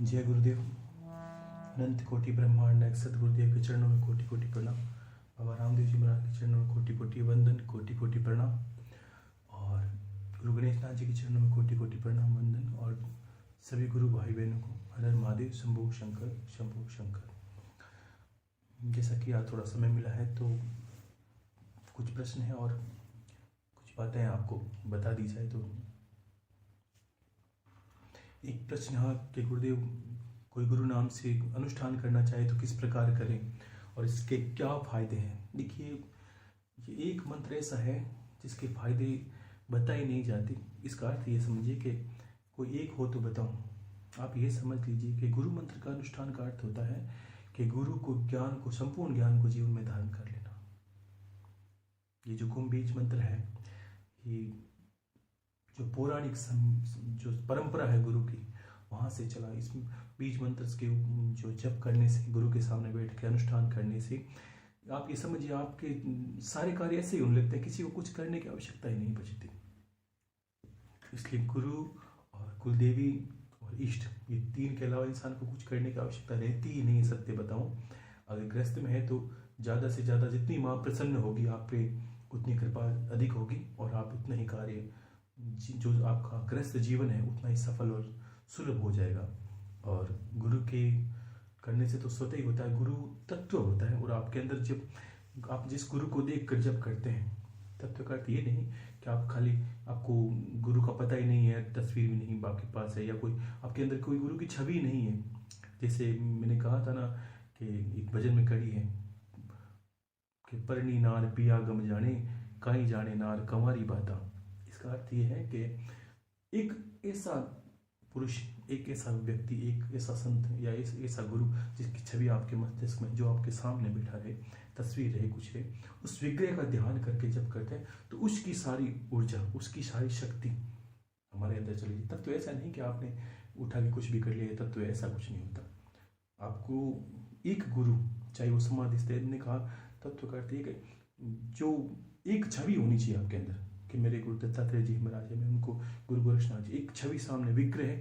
जय गुरुदेव। अनंत कोटि ब्रह्मांड सदगुरुदेव के चरणों में कोटि कोटि प्रणाम। बाबा रामदेव जी महाराज के चरणों में कोटि कोटि वंदन, कोटि कोटि प्रणाम। और गुरु गणेश नाथ जी के चरणों में कोटि कोटि प्रणाम वंदन। और सभी गुरु भाई बहनों को हर हर महादेव, शंभु शंकर, शंभु शंकर। जैसा कि आज थोड़ा समय मिला है तो कुछ प्रश्न हैं और कुछ बातें आपको बता दी जाए। तो एक प्रश्न यहाँ कि गुरुदेव, कोई गुरु नाम से अनुष्ठान करना चाहे तो किस प्रकार करें और इसके क्या फायदे हैं। देखिए, ये एक मंत्र ऐसा है जिसके फायदे बताए नहीं जाते। इसका अर्थ ये समझिए कि कोई एक हो तो बताऊं। आप ये समझ लीजिए कि गुरु मंत्र का अनुष्ठान का अर्थ होता है कि गुरु को ज्ञान को, संपूर्ण ज्ञान को जीवन में धारण कर लेना। ये जो गुम बीज मंत्र है, ये जो पौराणिक जो परंपरा है गुरु की, वहाँ से चला। इस बीज मंत्र के जो जप करने से, गुरु के सामने बैठ के अनुष्ठान करने से, आप ये समझिए आपके सारे कार्य ऐसे ही होने लगते हैं, किसी को कुछ करने की आवश्यकता ही नहीं बचती। इसलिए गुरु और कुलदेवी और इष्ट, ये तीन के अलावा इंसान को कुछ करने की आवश्यकता रहती ही नहीं। सत्य बताऊं, अगर गृहस्थ में है तो ज़्यादा से ज़्यादा जितनी माँ प्रसन्न होगी आप पे, उतनी कृपा अधिक होगी और आप उतना ही कार्य, जो आपका गृहस्थ जीवन है, उतना ही सफल और सुलभ हो जाएगा। और गुरु के करने से तो स्वतः ही होता है, गुरु तत्व होता है। और आपके अंदर जब आप जिस गुरु को देख कर जब करते हैं, तत्व का अर्थ ये नहीं कि आप खाली, आपको गुरु का पता ही नहीं है, तस्वीर भी नहीं आपके पास है, या कोई आपके अंदर कोई गुरु की छवि नहीं है। जैसे मैंने कहा था ना कि एक भजन में कड़ी है कि परनी नार पिया गम जाने, काई जाने नार कंवारी बाता। इसका अर्थ ये है कि एक ऐसा पुरुष, एक ऐसा व्यक्ति, एक ऐसा संत या ऐसा गुरु जिसकी छवि आपके मस्तिष्क में, जो आपके सामने बैठा है, तस्वीर है, कुछ है, उस विग्रह का ध्यान करके जब करते हैं तो उसकी सारी ऊर्जा, उसकी सारी शक्ति हमारे अंदर चली जाती। तब तो ऐसा नहीं कि आपने उठा के कुछ भी कर लिया, तब तो ऐसा कुछ नहीं होता। आपको एक गुरु, चाहे वो समाधि स्थित ने कहा, तत्व का अर्थ है जो एक छवि होनी चाहिए आपके अंदर कि मेरे गुरु दत्तात्रेय जी महाराज है, मैं उनको गुरु गोरक्षनाथ जी, एक छवि सामने, विग्रह,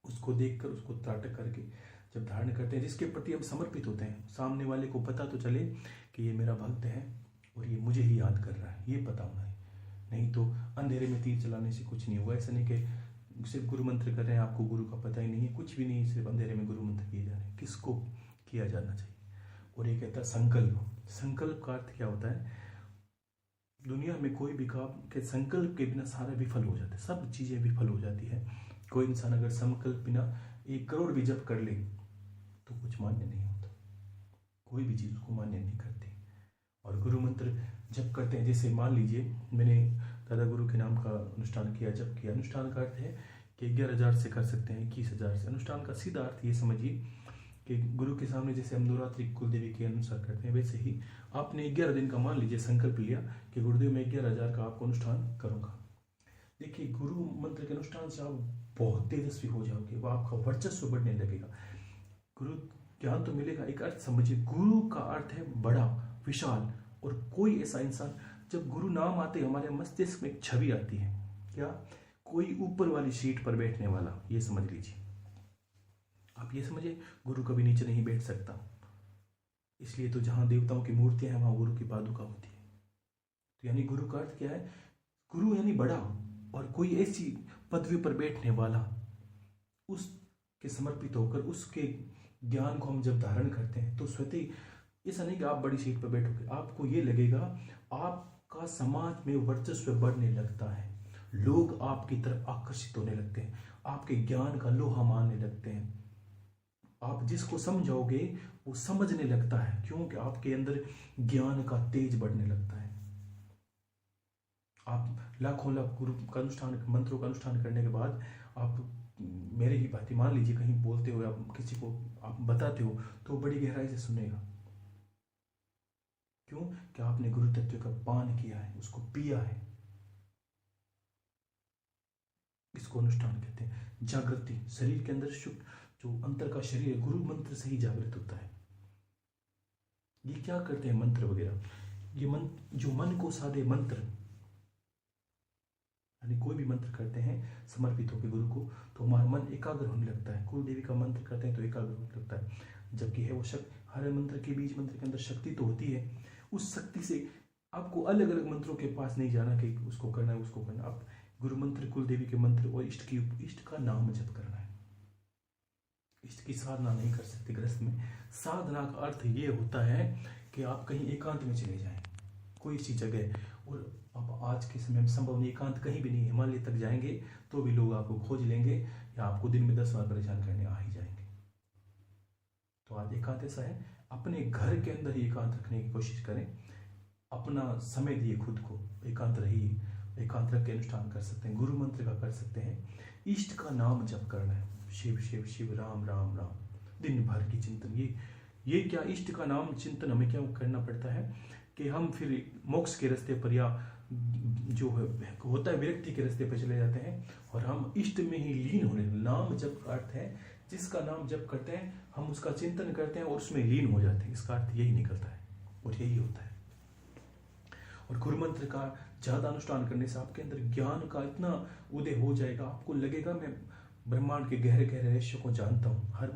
उसको देखकर, उसको त्राटक करके जब धारण करते हैं, जिसके प्रति हम समर्पित होते हैं, सामने वाले को पता तो चले कि ये मेरा भक्त है और ये मुझे ही याद कर रहा है, ये पता होना है। नहीं तो अंधेरे में तीर चलाने से कुछ नहीं होगा। ऐसा नहीं कि सिर्फ गुरु मंत्र कर रहे हैं, आपको गुरु का पता ही नहीं है, कुछ भी नहीं, सिर्फ अंधेरे में गुरु मंत्र किए जा रहे हैं। किसको किया जाना चाहिए। और ये कहता है संकल्प। संकल्प का अर्थ क्या होता है, दुनिया में कोई भी काम के संकल्प के बिना सारा विफल हो जाता है, सब चीजें विफल हो जाती है। कोई इंसान अगर संकल्प बिना 1 करोड़ भी जप कर ले तो कुछ मान्य नहीं होता, कोई भी चीज उसको मान्य नहीं करती। और गुरु मंत्र जप करते हैं, जैसे मान लीजिए मैंने दादा गुरु के नाम का अनुष्ठान किया, जप किया। अनुष्ठान का अर्थ है कि 11,000 से कर सकते हैं, 21,000 से। अनुष्ठान का सीधा अर्थ ये समझिए कि गुरु के सामने जैसे हम नवरात्रि कुलदेवी के अनुसार करते हैं, वैसे ही आपने 11 दिन का मान लीजिए संकल्प लिया कि गुरुदेव मैं 11,000 का आपको अनुष्ठान करूंगा। देखिए, गुरु मंत्र के अनुष्ठान से आप बहुत तेजस्वी हो जाओगे, वह आपका वर्चस्व बढ़ने लगेगा, गुरु ज्ञान तो मिलेगा। एक अर्थ समझिए, गुरु का अर्थ है बड़ा, विशाल। और कोई ऐसा इंसान, जब गुरु नाम आते हमारे मस्तिष्क में एक छवि आती है, क्या, कोई ऊपर वाली सीट पर बैठने वाला, ये समझ लीजिए। आप ये समझिए, गुरु कभी नीचे नहीं बैठ सकता, इसलिए तो जहां देवताओं की मूर्तियां हैं वहां गुरु की पादुका होती है। तो यानी गुरु का अर्थ क्या है, गुरु यानी बड़ा, और कोई ऐसी पदवी पर बैठने वाला, उसके समर्पित होकर उसके ज्ञान को हम जब धारण करते हैं तो स्वतः, ऐसा नहीं कि आप बड़ी सीट पर बैठोगे, आपको ये लगेगा आपका समाज में वर्चस्व बढ़ने लगता है, लोग आपकी तरफ आकर्षित होने लगते हैं, आपके ज्ञान का लोहा मानने लगते हैं। आप जिसको समझाओगे वो समझने लगता है, क्योंकि आपके अंदर ज्ञान का तेज बढ़ने लगता है। आप लाखों लाख गुरु का अनुष्ठान, मंत्रों का अनुष्ठान करने के बाद आप मेरे ही बात मान लीजिए, कहीं बोलते हो, आप किसी को आप बताते हो तो बड़ी गहराई से सुनेगा। क्यों? कि आपने गुरु तत्व का पान किया है, उसको पिया है। इसको अनुष्ठान कहते हैं। जागृति, शरीर के अंदर शुद्ध जो अंतर का शरीर है, गुरु मंत्र से ही जागृत होता है। ये क्या करते हैं मंत्र वगैरह, ये जो मन को साधे मंत्र, यानी कोई भी मंत्र करते हैं समर्पित होकर गुरु को, तो हमारा मन एकाग्र होने लगता है। कुल देवी का मंत्र करते हैं तो एकाग्र होने लगता है, जबकि है वो शक्ति, हर मंत्र के बीज मंत्र के अंदर शक्ति तो होती है। उस शक्ति से आपको अलग अलग मंत्रों के पास नहीं जाना कि उसको करना है उसको करना। आप गुरु मंत्र, कुल देवी के मंत्र और इष्ट का नाम जप करना है। इष्ट की साधना नहीं कर सकते गृहस्थ में। साधना का अर्थ ये होता है कि आप कहीं एकांत में चले जाएं, कोई सी जगह। और अब आज के समय में संभव नहीं, एकांत कहीं भी नहीं। हिमालय तक जाएंगे तो भी लोग आपको खोज लेंगे या आपको दिन में 10 बार परेशान करने आ ही जाएंगे। तो आज एकांत ऐसा है, अपने घर के अंदर ही एकांत रखने की कोशिश करें। अपना समय दिए खुद को, एकांत रहिए। एकांत रख के अनुष्ठान कर सकते हैं, गुरु मंत्र का कर सकते हैं। इष्ट का नाम जप करना है, शिव शिव शिव, राम राम राम, दिन भर की चिंतन। ये क्या इष्ट का नाम चिंतन हमें क्या करना पड़ता है कि हम फिर मोक्ष के रास्ते पर या जो होता है विरक्ति के रास्ते पर चले जाते हैं और हम इष्ट में ही लीन होने। नाम जप का अर्थ है जिसका नाम जप करते हैं हम उसका चिंतन करते हैं और उसमें लीन हो जाते हैं। इसका अर्थ यही निकलता है और यही होता है। और गुरु मंत्र का ज्यादा अनुष्ठान करने से आपके अंदर ज्ञान का इतना उदय हो जाएगा, आपको लगेगा मैं ब्रह्मांड के गहरे गहरे रहस्य को जानता हूँ। हर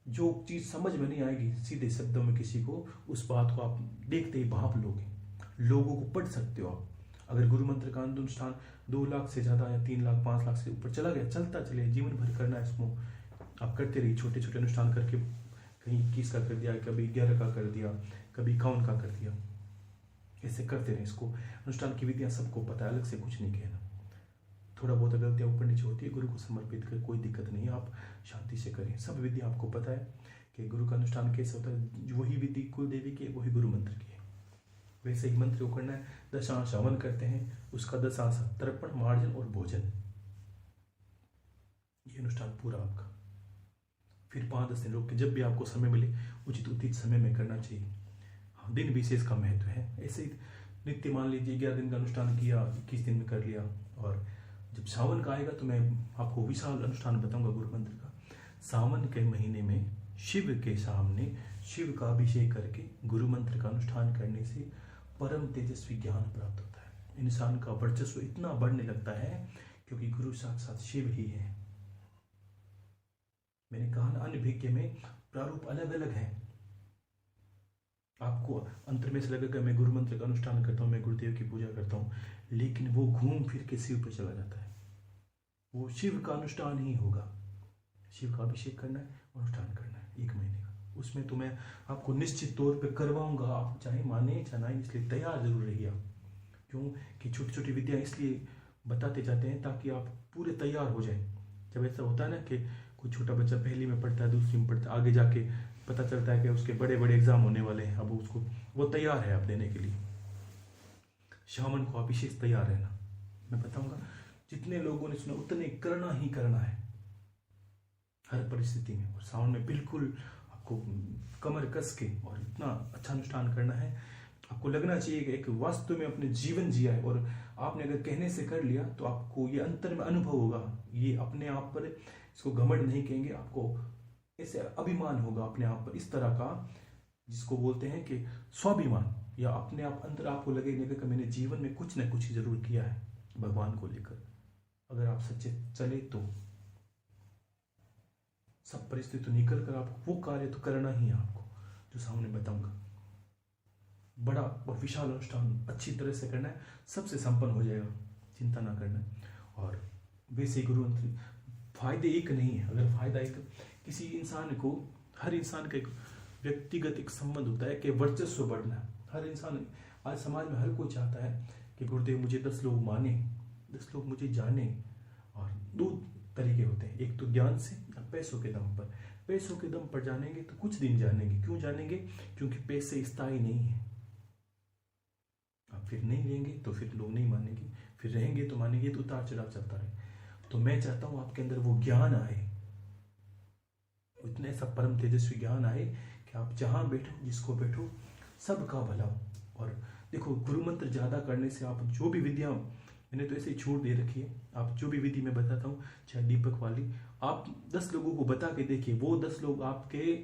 जो चीज समझ में नहीं आएगी सीधे शब्दों में किसी को, उस बात को आप देखते ही भाप लोगे, लोगों को पढ़ सकते हो आप। अगर गुरु मंत्र का अनुष्ठान 2 लाख से ज्यादा या 3 लाख 5 लाख से ऊपर चला गया, चलता चले, जीवन भर करना है इसको, आप करते रहिए। छोटे छोटे अनुष्ठान करके कहीं 21 का कर दिया, कभी 11 का कर दिया, कभी 51 का कर दिया, ऐसे करते रहे। इसको अनुष्ठान की विधियां सबको पता है, अलग से कुछ नहीं कहना। थोड़ा बहुत गलतियां ऊपर नीचे होती है, गुरु को समर्पित कर कोई दिक्कत नहीं है, आप शांति से करें। सब विधि आपको पता है कि गुरु का अनुष्ठान कैसे होता है। वही विधि कुल देवी की है, वही गुरु मंत्र की है, वैसे ही मंत्र को करना है। दशांश हवन करते हैं, उसका दशांश तर्पण, मार्जन और भोजन, ये अनुष्ठान पूरा आपका। फिर 5-10 दिन रोक के जब भी आपको समय मिले उचित समय में करना चाहिए। हाँ, दिन विशेष का महत्व है। ऐसे ही नित्य मान लीजिए 11 दिन का अनुष्ठान किया, 21 दिन में कर लिया। और जब सावन का आएगा तो मैं आपको विशाल अनुष्ठान बताऊंगा गुरु मंत्र का। सावन के महीने में शिव के सामने शिव का अभिषेक करके गुरु मंत्र का अनुष्ठान करने से परम तेजस्वी ज्ञान प्राप्त होता है। इंसान का वर्चस्व इतना बढ़ने लगता है क्योंकि गुरु साक्षात शिव ही है। मैंने कहा ना, अनभिज्ञ में प्रारूप अलग अलग है। आपको अंतर में से लगेगा मैं गुरु मंत्र का अनुष्ठान करता हूँ, मैं गुरुदेव की पूजा करता हूँ, लेकिन वो घूम फिर के शिव पर चला जाता है। वो शिव का अनुष्ठान ही होगा। शिव का अभिषेक करना है, अनुष्ठान करना है 1 महीने का। उसमें तो मैं आपको निश्चित तौर पे करवाऊंगा, आप चाहे माने चाहे ना, इसलिए तैयार जरूर रहिए आप। क्यों कि छोटी छोटी विद्या इसलिए बताते जाते हैं ताकि आप पूरे तैयार हो जाएं। जब ऐसा होता है ना कि कोई छोटा बच्चा पहली में पढ़ता है, दूसरी में पढ़ता है, आगे जाके पता चलता है कि उसके बड़े बड़े एग्जाम होने वाले हैं, अब उसको वो तैयार है आप देने के लिए। शामन को आप विशेष तैयार रहना। मैं बताऊंगा जितने लोगों ने सुना उतने करना ही करना है हर परिस्थिति में। और सावन में बिल्कुल आपको कमर कस के और इतना अच्छा अनुष्ठान करना है, आपको लगना चाहिए कि एक वास्तव में अपने जीवन जिया है। और आपने अगर कहने से कर लिया तो आपको ये अंतर में अनुभव होगा। ये अपने आप पर, इसको घमंड नहीं कहेंगे, आपको ऐसे अभिमान होगा अपने आप पर, इस तरह का जिसको बोलते हैं कि स्वाभिमान, या अपने आप अंदर आपको लगेगा कि मैंने जीवन में कुछ न कुछ जरूर किया है भगवान को लेकर। अगर आप सच्चे चले तो सब परिस्थिति निकल कर आपको वो कार्य तो करना ही है आपको, जो सामने बताऊंगा। बड़ा और विशाल अनुष्ठान अच्छी तरह से करना है, सबसे संपन्न हो जाएगा, चिंता ना करना। और वैसे गुरु मंत्र फायदे एक नहीं है। अगर फायदा एक किसी इंसान को, हर इंसान का एक व्यक्तिगत एक संबंध होता है कि वर्चस्व बढ़ना। हर इंसान आज समाज में हर कोई चाहता है कि गुरुदेव मुझे 10 लोग माने, 10 लोग मुझे जाने। और 2 तरीके होते हैं, एक तो ज्ञान से या पैसों के दम पर। पैसों के दम पर जानेंगे तो कुछ दिन जानेंगे। क्यों जानेंगे? क्योंकि पैसे स्थायी नहीं है। आप फिर नहीं लेंगे तो फिर लोग नहीं मानेंगे, फिर रहेंगे तो मानेंगे, तो उतार चढ़ाव चलता रहे। तो मैं चाहता हूं आपके अंदर वो ज्ञान आए, इतने ऐसा परम तेजस्वी ज्ञान आए कि आप जहां बैठो, जिसको बैठो, सबका भला हो। और देखो, गुरु मंत्र ज्यादा करने से आप जो भी विद्या, मैंने तो ऐसे ही छूट दे रखी है, आप जो भी विधि मैं बताता हूँ, चाहे दीपक वाली, आप 10 लोगों को बता के देखिए, वो 10 लोग आपके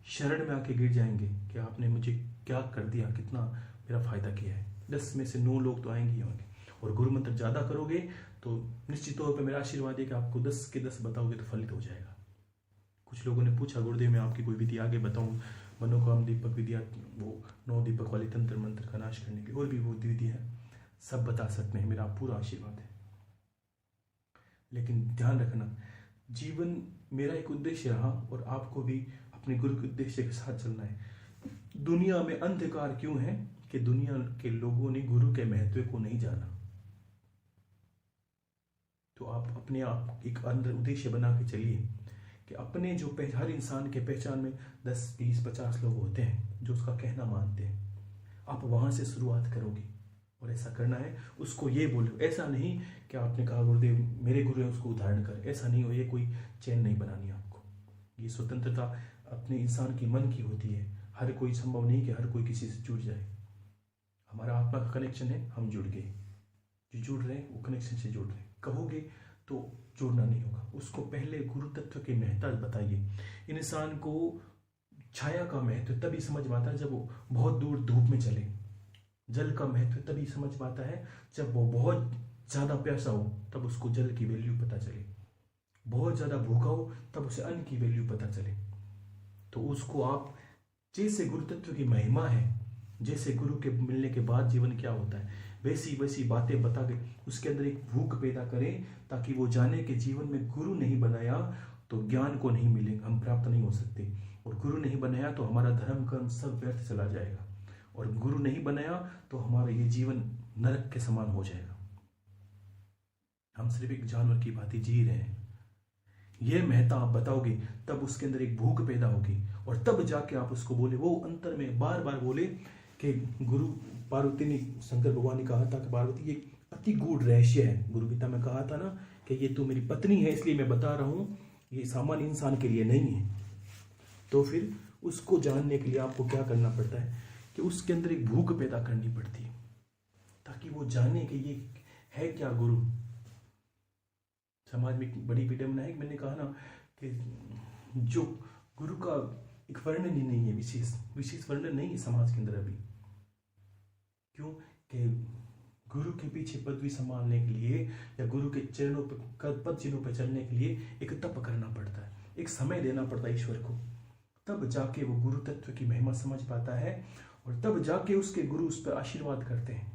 शरण में आके गिर जाएंगे कि आपने मुझे क्या कर दिया, कितना मेरा फायदा किया है। 10 में से 9 लोग तो आएंगे ही होंगे। और गुरु मंत्र ज्यादा करोगे तो निश्चित तौर पे मेरा आशीर्वाद है कि आपको 10 के 10 बताओगे तो फलित हो जाएगा। कुछ लोगों ने पूछा गुरुदेव मैं आपकी कोई विधि आगे बताऊं, मनोकाम दीपक विधिया, वो 9 दीपक वाली तंत्र मंत्र का नाश करने की, और भी वो विधि है, सब बता सकते हैं, मेरा पूरा आशीर्वाद है। लेकिन ध्यान रखना, जीवन मेरा एक उद्देश्य रहा और आपको भी अपने गुरु के उद्देश्य के साथ चलना है। दुनिया में अंधकार क्यों है कि दुनिया के लोगों ने गुरु के महत्व को नहीं जाना। तो आप अपने आप एक अंदर उद्देश्य बना के चलिए कि अपने जो हर इंसान के पहचान में 10, 20, 50 लोग होते हैं जो उसका कहना मानते हैं। आप वहां से शुरुआत करोगे और ऐसा करना है, उसको ये बोलो। ऐसा नहीं कि आपने कहा गुरुदेव मेरे गुरु है उसको उदाहरण कर, ऐसा नहीं हो, ये कोई चेन नहीं बनानी आपको। ये स्वतंत्रता अपने इंसान की मन की होती है। हर कोई संभव नहीं कि हर कोई किसी से जुड़ जाए। हमारा आत्मा का कनेक्शन है, हम जुड़ गए, जो जुड़ रहे हैं वो कनेक्शन से जुड़ रहे हैं। कहोगे तो जुड़ना नहीं होगा। उसको पहले गुरु तत्व की महत्ता बताइए। इंसान को छाया का महत्व तभी समझ में आता है जब वो बहुत दूर धूप में चले। जल का महत्व तभी समझ में आता है जब वो बहुत ज्यादा प्यासा हो, तब उसको जल की वैल्यू पता चले। बहुत ज्यादा भूखा हो तब उसे अन्न की वैल्यू पता चले। तो उसको आप जैसे गुरु तत्व की महिमा है, जैसे गुरु के मिलने के बाद जीवन क्या होता है, वैसी वैसी बातें बता के उसके अंदर एक भूख पैदा करें, ताकि वो जाने के जीवन में गुरु नहीं बनाया तो ज्ञान को नहीं मिले, हम प्राप्त नहीं हो सकते। और गुरु नहीं बनाया तो हमारा धर्म कर्म सब व्यर्थ चला जाएगा। और गुरु नहीं बनाया तो हमारा ये जीवन नरक के समान हो जाएगा। हम सिर्फ एक जानवर की भांति जी रहे हैं। ये महत्ता आप बताओगे तब उसके अंदर एक भूख पैदा होगी, और तब जाके आप उसको बोले। वो अंतर में बार बार बोले कि गुरु पार्वती ने, शंकर भगवान ने कहा था कि पार्वती ये अति गूढ़ रहस्य है। गुरु गीता में कहा था ना कि ये तो मेरी पत्नी है इसलिए मैं बता रहा हूं, ये सामान्य इंसान के लिए नहीं है। तो फिर उसको जानने के लिए आपको क्या करना पड़ता है कि उसके अंदर एक भूख पैदा करनी पड़ती है, ताकि वो जाने कि ये है क्या गुरु। समाज में एक बड़ी विडंबना है, मैंने कहा ना कि जो गुरु का एक वर्णन ही नहीं है, विशेष वर्णन नहीं है समाज के अंदर अभी। क्यों कि गुरु के पीछे पदवी संभालने के लिए या गुरु के चरणों पर पद चिन्हों पर चलने के लिए एक तप करना पड़ता है, एक समय देना पड़ता है ईश्वर को। तब जाके वो गुरु तत्व की महिमा समझ पाता है, और तब जाके उसके गुरु उस पर आशीर्वाद करते हैं।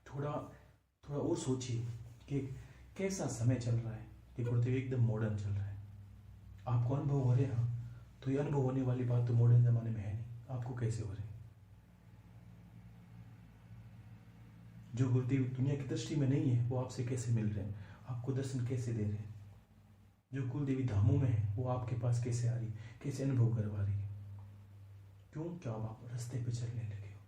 थोड़ा और सोचिए कि कैसा समय चल रहा है कि गुरुदेव एकदम मॉडर्न चल रहा है। आपको अनुभव हो रहे हैं, तो ये अनुभव होने वाली बात तो मॉडर्न जमाने में है नहीं। आपको कैसे हो रहे हैं? जो गुरुदेव दुनिया की दृष्टि में नहीं है वो आपसे कैसे मिल रहे हैं, आपको दर्शन कैसे दे रहे हैं? जो कुलदेवी धामों में है वो आपके पास कैसे आ रही, कैसे अनुभव करवा रही है? क्यों? क्या आप रास्ते पे चलने लगे हो?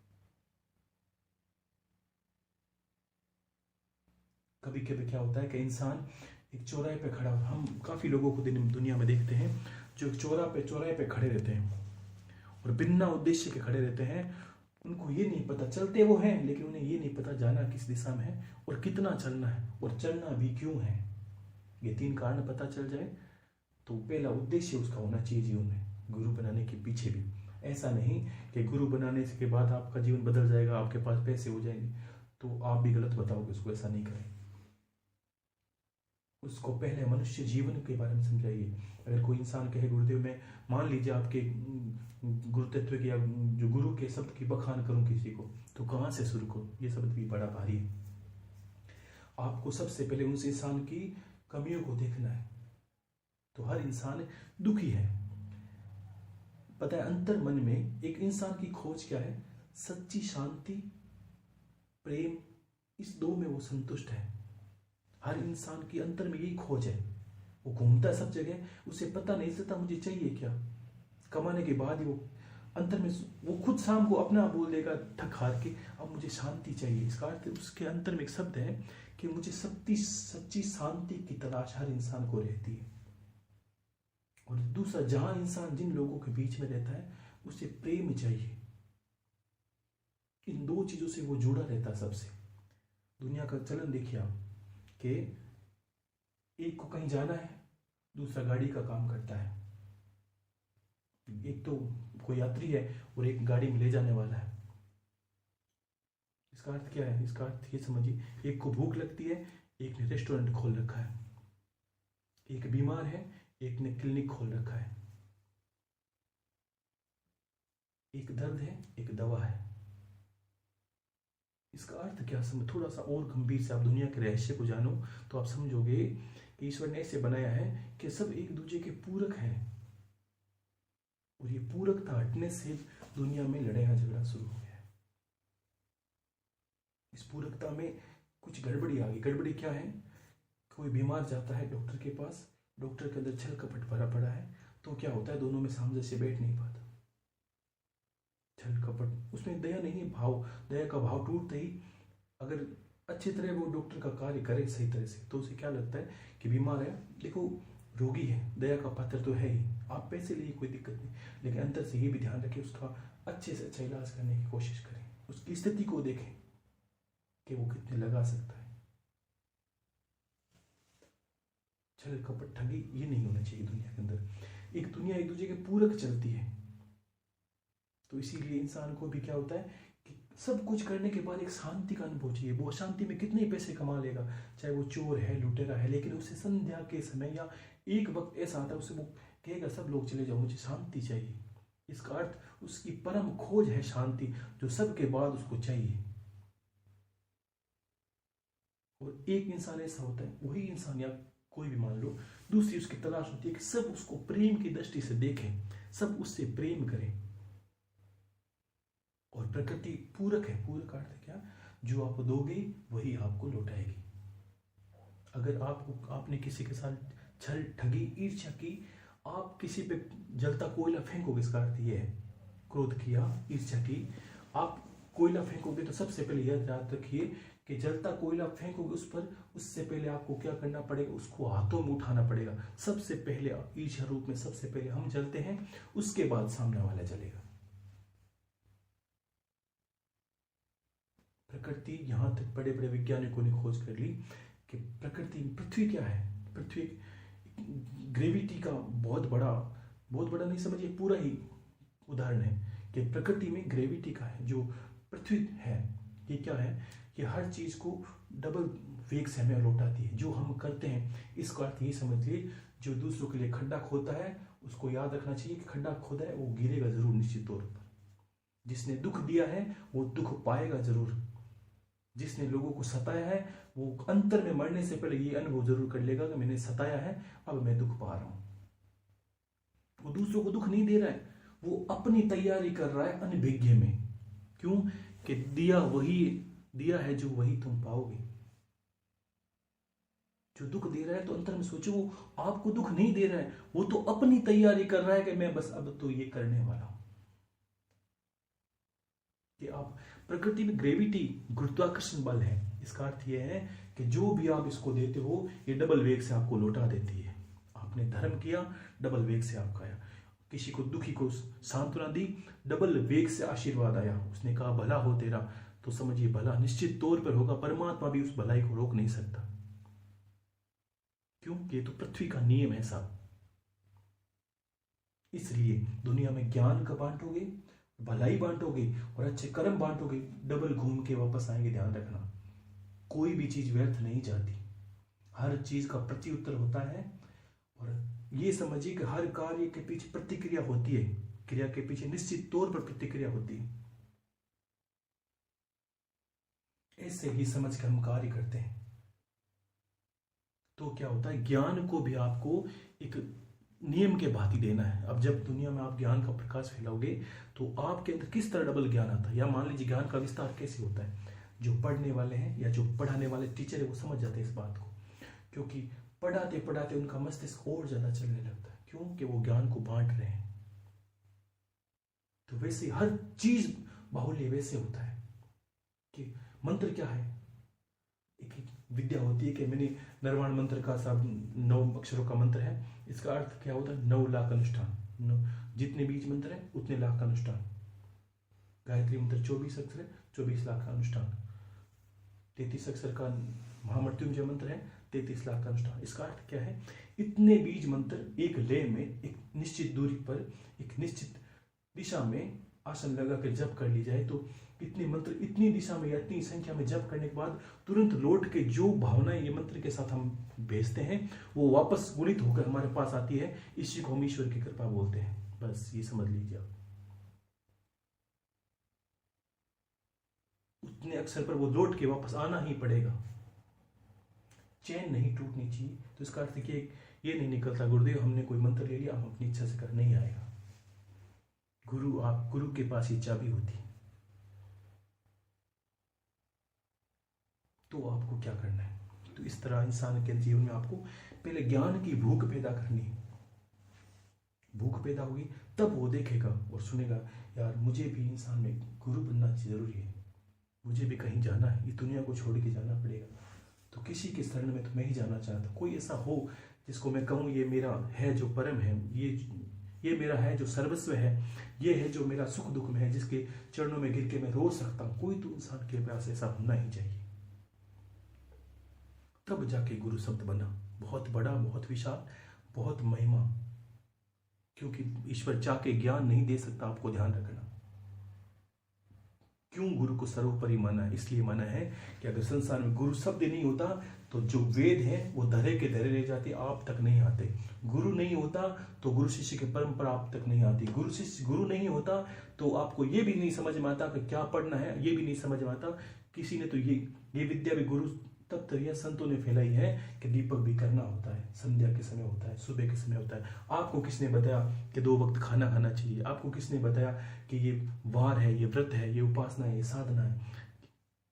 कभी कभी क्या होता है कि इंसान एक चौराहे पे खड़ा, हम काफी लोगों को दुनिया में देखते हैं जो एक चौराहे पे खड़े रहते हैं और बिना उद्देश्य के खड़े रहते हैं। उनको ये नहीं पता, चलते वो हैं लेकिन उन्हें ये नहीं पता जाना किस दिशा में है और कितना चलना है और चलना भी क्यों है। ये 3 कारण पता चल जाए तो पहला उद्देश्य उसका होना चाहिए जीवन में, गुरु बनाने के पीछे भी। ऐसा नहीं कि गुरु बनाने के बाद आपका जीवन बदल जाएगा, आपके पास पैसे हो जाएंगे, तो आप भी गलत बताओगे उसको। ऐसा नहीं करें। उसको पहले मनुष्य जीवन के बारे में समझाइए। अगर कोई इंसान कहे गुरुदेव मैं, मान लीजिए आपके गुरु तत्व की या जो गुरु के शब्द की बखान करूं किसी को, तो कहां से शुरू करूं? ये शब्द भी बड़ा भारी है। आपको सबसे पहले उस इंसान की कमियों को देखना है। तो हर इंसान दुखी है। पता है अंतर मन में एक इंसान की खोज क्या है? सच्ची शांति, प्रेम, इस 2 में वो संतुष्ट है। हर इंसान की अंतर में यही खोज है। वो घूमता है सब जगह, उसे पता नहीं चलता मुझे चाहिए क्या। कमाने के बाद ही वो अंतर में, वो खुद शाम को अपना बोल देगा थक हार के, अब मुझे शांति चाहिए। इसका अर्थ उसके अंतर में एक शब्द है कि मुझे सच्ची शांति की तलाश हर इंसान को रहती है। और दूसरा, जहां इंसान जिन लोगों के बीच में रहता है उसे प्रेम चाहिए। इन 2 चीजों से वो जुड़ा रहता है सबसे। दुनिया का चलन देखिए आप कि एक को कहीं जाना है, दूसरा गाड़ी का काम करता है। एक तो कोई यात्री है और एक गाड़ी में ले जाने वाला है। इसका अर्थ क्या है? इसका अर्थ ये समझिए, एक को भूख लगती है, एक ने रेस्टोरेंट खोल रखा है, एक बीमार है, एक ने क्लिनिक खोल रखा है, एक दर्द है, एक दवा है। इसका अर्थ क्या? समझ, थोड़ा सा और गंभीर से आप दुनिया के रहस्य को जानो तो आप समझोगे कि ईश्वर ने ऐसे बनाया है कि सब एक दूसरे के पूरक हैं, और ये पूरकता हटने से दुनिया में लड़ाई झगड़ा शुरू हो गया है। इस पूरकता में कुछ गड़बड़ी आ गई। गड़बड़ी क्या है? कोई बीमार जाता है डॉक्टर के पास, डॉक्टर के अंदर छल कपट भरा पड़ा है, तो क्या होता है? दोनों में सामंजस्य बैठ नहीं पाता। छल कपट, उसमें दया नहीं, भाव, दया का भाव टूटते ही अगर अच्छी तरह वो डॉक्टर का कार्य करे सही तरह से, तो उसे क्या लगता है कि बीमार है, देखो रोगी है, दया का पात्र तो है ही, आप पैसे लिए कोई दिक्कत नहीं, लेकिन अंदर से ये भी ध्यान रखें उसका अच्छे से अच्छा इलाज करने की कोशिश करें, उसकी स्थिति को देखें कि वो कितने लगा सकता है। छल कपट ठगी ये नहीं होना चाहिए दुनिया के अंदर। एक दुनिया एक दूसरे के पूरक चलती है, तो इसीलिए इंसान को भी क्या होता है कि सब कुछ करने के बाद एक शांति का अनुभव चाहिए। वो शांति में कितने पैसे कमा लेगा, चाहे वो चोर है, लुटेरा है, लेकिन उसे संध्या के समय या एक वक्त ऐसा आता है उसे वो कहेगा सब लोग चले जाओ, मुझे शांति चाहिए। इसका अर्थ उसकी परम खोज है शांति, जो सबके बाद उसको चाहिए। और एक इंसान ऐसा होता है, वही इंसान या कोई भी मान लो, दूसरी उसकी तलाश होती है कि सब उसको प्रेम की दृष्टि से देखें, सब उससे प्रेम करें। और प्रकृति पूरक है। पूरक का अर्थ क्या? जो आप दोगे वही आपको लौटाएगी। अगर आपने किसी के साथ छल, ठगी, ईर्ष्या की, आप किसी पे जलता कोयला फेंकोगे, इसका अर्थ ये है, क्रोध किया, ईर्ष्या की, आप कोयला फेंकोगे तो सबसे पहले याद रखिए कि जलता कोयला फेंकोगे उस पर, उससे पहले आपको क्या करना पड़ेगा? उसको हाथों में उठाना पड़ेगा। सबसे पहले ईर्ष्या रूप में सबसे पहले हम जलते हैं, उसके बाद सामने वाला जलेगा। प्रकृति, यहां तक बड़े बड़े वैज्ञानिकों ने खोज कर ली कि प्रकृति, पृथ्वी क्या है? पृथ्वी ग्रेविटी का बहुत बड़ा नहीं समझिए, पूरा ही उदाहरण है कि प्रकृति में ग्रेविटी का है। जो पृथ्वी है ये क्या है? ये हर चीज को डबल वेग से हमें लौटाती है। जो हम करते हैं, इसका अर्थ ये समझिए, जो दूसरों के लिए खड्डा खोदता है उसको याद रखना चाहिए कि खड्डा खोदा है वो गिरेगा जरूर निश्चित तौर पर। जिसने दुख दिया है वो दुख पाएगा जरूर। जिसने लोगों को सताया है वो अंतर में मरने से पहले ये अनुभव जरूर कर लेगा कि मैंने सताया है, अब मैं दुख पा रहा हूं। वो दूसरों को दुख नहीं दे रहा है, वो अपनी तैयारी कर रहा है अनभिज्ञ में। क्यों? कि दिया है जो वही तुम पाओगे। जो दुख दे रहा है तो अंतर में सोचो, वो आपको दुख नहीं दे रहा है, वो तो अपनी तैयारी कर रहा है कि मैं बस अब तो ये करने वाला हूं। कि आप, प्रकृति में ग्रेविटी, गुरुत्वाकर्षण बल है। इसका अर्थ यह है कि जो भी आप इसको देते हो ये डबल वेग से आपको लौटा देती है। आपने धर्म किया, डबल वेग से आपका आया। किसी को दुखी को सांत्वना दी, डबल वेग से आशीर्वाद आया। उसने कहा भला हो तेरा, तो समझिए भला निश्चित तौर पर होगा। परमात्मा भी उस भलाई को रोक नहीं सकता। क्यों? ये तो पृथ्वी का नियम है साहब। इसलिए दुनिया में ज्ञान का बांटोगे, भलाई बांटोगे और अच्छे कर्म बांटोगे, डबल घूम के वापस आएंगे। ध्यान रखना, कोई भी चीज व्यर्थ नहीं जाती, हर चीज का प्रत्युत्तर होता है। और ये समझिए कि हर कार्य के पीछे प्रतिक्रिया होती है, क्रिया के पीछे निश्चित तौर पर प्रतिक्रिया होती है। ऐसे ही समझ कर हम कार्य करते हैं तो क्या होता है? ज्ञान को भी आपको एक नियम के भांति देना है। अब जब दुनिया में आप ज्ञान का प्रकाश फैलाओगे तो आपके अंदर किस तरह डबल ज्ञान आता है, या मान लीजिए ज्ञान का विस्तार कैसे होता है? जो पढ़ने वाले हैं या जो पढ़ाने वाले टीचर है वो समझ जाते हैं इस बात को, क्योंकि पढ़ाते पढ़ाते उनका मस्तिष्क और ज्यादा चलने लगता है। क्यों? कि वो ज्ञान को बांट रहे हैं। तो वैसे हर चीज बाहुल्य वैसे होता है कि मंत्र क्या है? एक विद्या होती है कि मैंने निर्वाण मंत्र का सब 9 अक्षरों का मंत्र है। इसका अर्थ क्या होता है? 9 लाख अनुष्ठान। जितने बीज मंत्र है उतने लाख का अनुष्ठान। गायत्री मंत्र 24 अक्षर है, 24 लाख का अनुष्ठान। 33 अक्षर का महामृत्युंजय मंत्र है, 33 लाख का अनुष्ठान। इसका अर्थ क्या है? इतने बीज मंत्र एक लय में, एक निश्चित दूरी पर, एक निश्चित दिशा में आसन लगा कर जप कर ली जाए तो इतने मंत्र इतनी दिशा में या इतनी संख्या में जप करने के बाद तुरंत लौट के जो भावनाएं ये मंत्र के साथ हम भेजते हैं वो वापस गुणित होकर हमारे पास आती है। इसी को हम ईश्वर की कृपा बोलते हैं। बस ये समझ लीजिए आप। उतने अक्षर पर वो लौट के वापस आना ही पड़ेगा। चैन नहीं टूटनी चाहिए। तो इसका अर्थ कि ये नहीं निकलता गुरुदेव हमने कोई मंत्र ले लिया हम अपनी इच्छा से कर, नहीं आएगा। गुरु के पास ये चाबी होती है। तो आपको क्या करना है, तो इस तरह इंसान के जीवन में आपको पहले ज्ञान की भूख पैदा करनी है। भूख पैदा होगी तब वो देखेगा और सुनेगा, यार मुझे भी इंसान में गुरु बनना जरूरी है, मुझे भी कहीं जाना है, ये दुनिया को छोड़ के जाना पड़ेगा। तो किसी के शरण में तो मैं ही जाना चाहता। कोई ऐसा हो जिसको मैं कहूँ ये मेरा है जो परम है, ये मेरा है जो सर्वस्व है, ये है जो मेरा सुख दुख में है, जिसके चरणों में गिर के मैं रो सकता हूँ। कोई तो इंसान के पास ऐसा होना ही चाहिए। तब जाके गुरु शब्द बना। बहुत बड़ा, बहुत विशाल, बहुत महिमा। क्योंकि ईश्वर चाह के ज्ञान नहीं दे सकता, आपको ध्यान रखना। क्यों गुरु को सर्वोपरि माना है? इसलिए माना है कि अगर संसार में गुरु शब्द नहीं होता तो जो वेद है वो धरे के धरे रह जाते, आप तक नहीं आते। गुरु नहीं होता तो गुरु शिष्य की परंपरा आप तक नहीं आती। गुरु नहीं होता तो आपको ये भी नहीं समझ में आता कि क्या पढ़ना है, ये भी नहीं समझ में आता। किसी ने तो ये विद्या भी गुरु तब यह संतों ने फैलाई है कि दीपक भी करना होता है, संध्या के समय होता है, सुबह के समय होता है। आपको किसने बताया कि 2 वक्त खाना खाना चाहिए? आपको किसने बताया कि ये वार है, ये व्रत है, ये उपासना है, ये साधना है?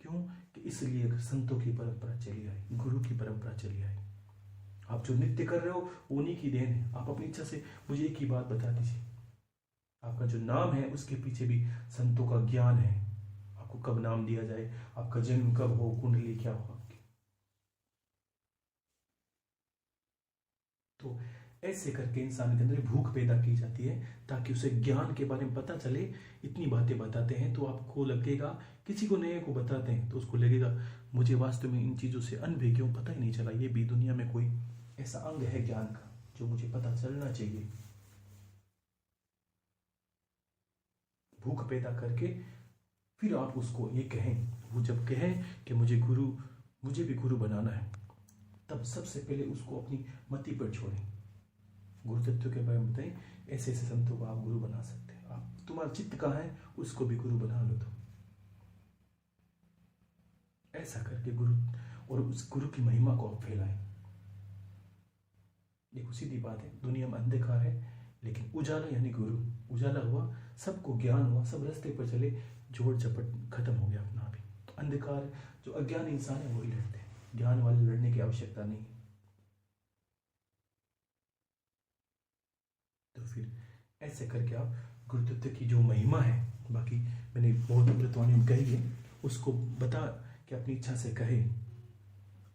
क्यों? कि इसलिए संतों की परंपरा चली आई, गुरु की परंपरा चली आई। आप जो नित्य कर रहे हो उन्हीं की देन है। आप अपनी इच्छा से मुझे एक ही बात बता दीजिए, आपका जो नाम है उसके पीछे भी संतों का ज्ञान है। आपको कब नाम दिया जाए, आपका जन्म कब हो, कुंडली क्या हो। तो ऐसे करके इंसान के अंदर भूख पैदा की जाती है ताकि उसे ज्ञान के बारे में पता चले। इतनी बातें बताते हैं तो आपको लगेगा, किसी को नए को बताते हैं तो उसको लगेगा मुझे वास्तव में इन चीजों से अनभिज्ञ क्यों पता ही नहीं चला। ये भी दुनिया में कोई ऐसा अंग है ज्ञान का जो मुझे पता चलना चाहिए। भूख पैदा करके फिर आप उसको ये कहें, वो जब कहें कि मुझे भी गुरु बनाना है, तब सबसे पहले उसको अपनी मति पर छोड़ें। गुरु तत्व के बारे में बताएं, ऐसे ऐसे संतों को आप गुरु बना सकते हैं। आप तुम्हारा चित्त कहाँ है उसको भी गुरु बना लो। तो ऐसा करके गुरु और उस गुरु की महिमा को आप फैलाएं। देखो सीधी बात है, दुनिया में अंधकार है लेकिन उजाला यानी गुरु, उजाला हुआ, सबको ज्ञान हुआ, सब रास्ते पर चले, जोड़ झपट खत्म हो गया अपना। भी अंधकार जो अज्ञान इंसान है वही लड़ते हैं, ज्ञान वाले लड़ने की आवश्यकता नहीं। तो फिर ऐसे करके आप गुरुतत्व की जो महिमा है, बाकी मैंने बहुत अमृतवाणी में कही है, उसको बता कि अपनी इच्छा से कहे।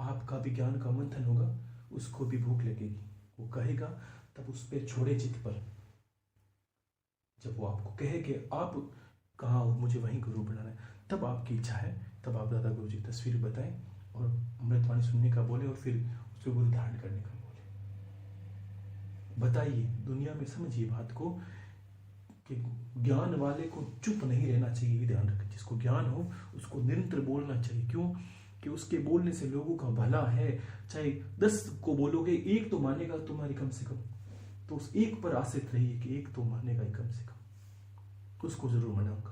आपका भी ज्ञान का मंथन होगा, उसको भी भूख लगेगी, वो कहेगा, तब उस पर छोड़े चित्त पर। जब वो आपको कहे कि आप कहाँ हो, मुझे वहीं गुरु बनाना है, तब आपकी इच्छा है, तब आप दादा गुरु जी की तस्वीर बताएं और अमृतवाणी सुनने का बोले और फिर उसको गुरु धारण करने का बोले। बताइए, दुनिया में समझिए बात को कि ज्ञान वाले को चुप नहीं रहना चाहिए, ये ध्यान रखें। जिसको ज्ञान हो उसको निरंतर बोलना चाहिए। क्यों? कि उसके बोलने से लोगों का भला है। चाहे 10 को बोलोगे, एक तो मानेगा तुम्हारी कम से कम, तो उस एक पर आश्रित रहिए कि एक तो मानेगा ही कम से कम, उसको जरूर मनाऊंगा।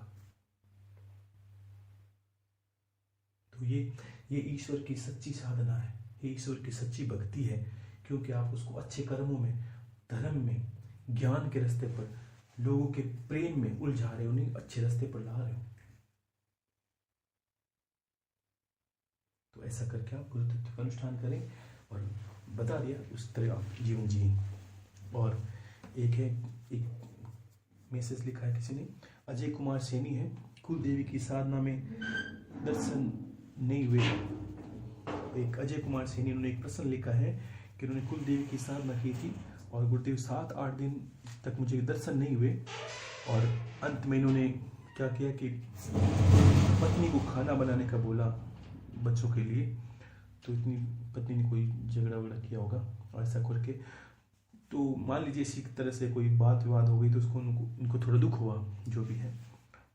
तो ये ईश्वर की सच्ची साधना है, ये ईश्वर की सच्ची भक्ति है। क्योंकि आप उसको अच्छे कर्मों में, धर्म में, ज्ञान के रास्ते पर, लोगों के प्रेम में उलझा रहे हो, उन्हें अच्छे रास्ते पर ला रहे हो। तो ऐसा करके आप गुरु तत्व का अनुष्ठान करें और बता दिया उस तरह आप जीवन जिए। और एक मैसेज लिखा है किसी ने, अजय कुमार सैनी है, कुल देवी की साधना में दर्शन नहीं हुए। एक अजय कुमार सैनी, उन्होंने एक प्रश्न लिखा है कि उन्होंने कुल देवी की साधना की थी और गुरुदेव 7-8 दिन तक मुझे दर्शन नहीं हुए, और अंत में इन्होंने क्या किया कि पत्नी को खाना बनाने का बोला बच्चों के लिए। तो इतनी पत्नी ने कोई झगड़ा वगड़ा किया होगा और ऐसा करके, तो मान लीजिए इसी तरह से कोई बात विवाद हो गई तो उसको उनको थोड़ा दुख हुआ, जो भी है।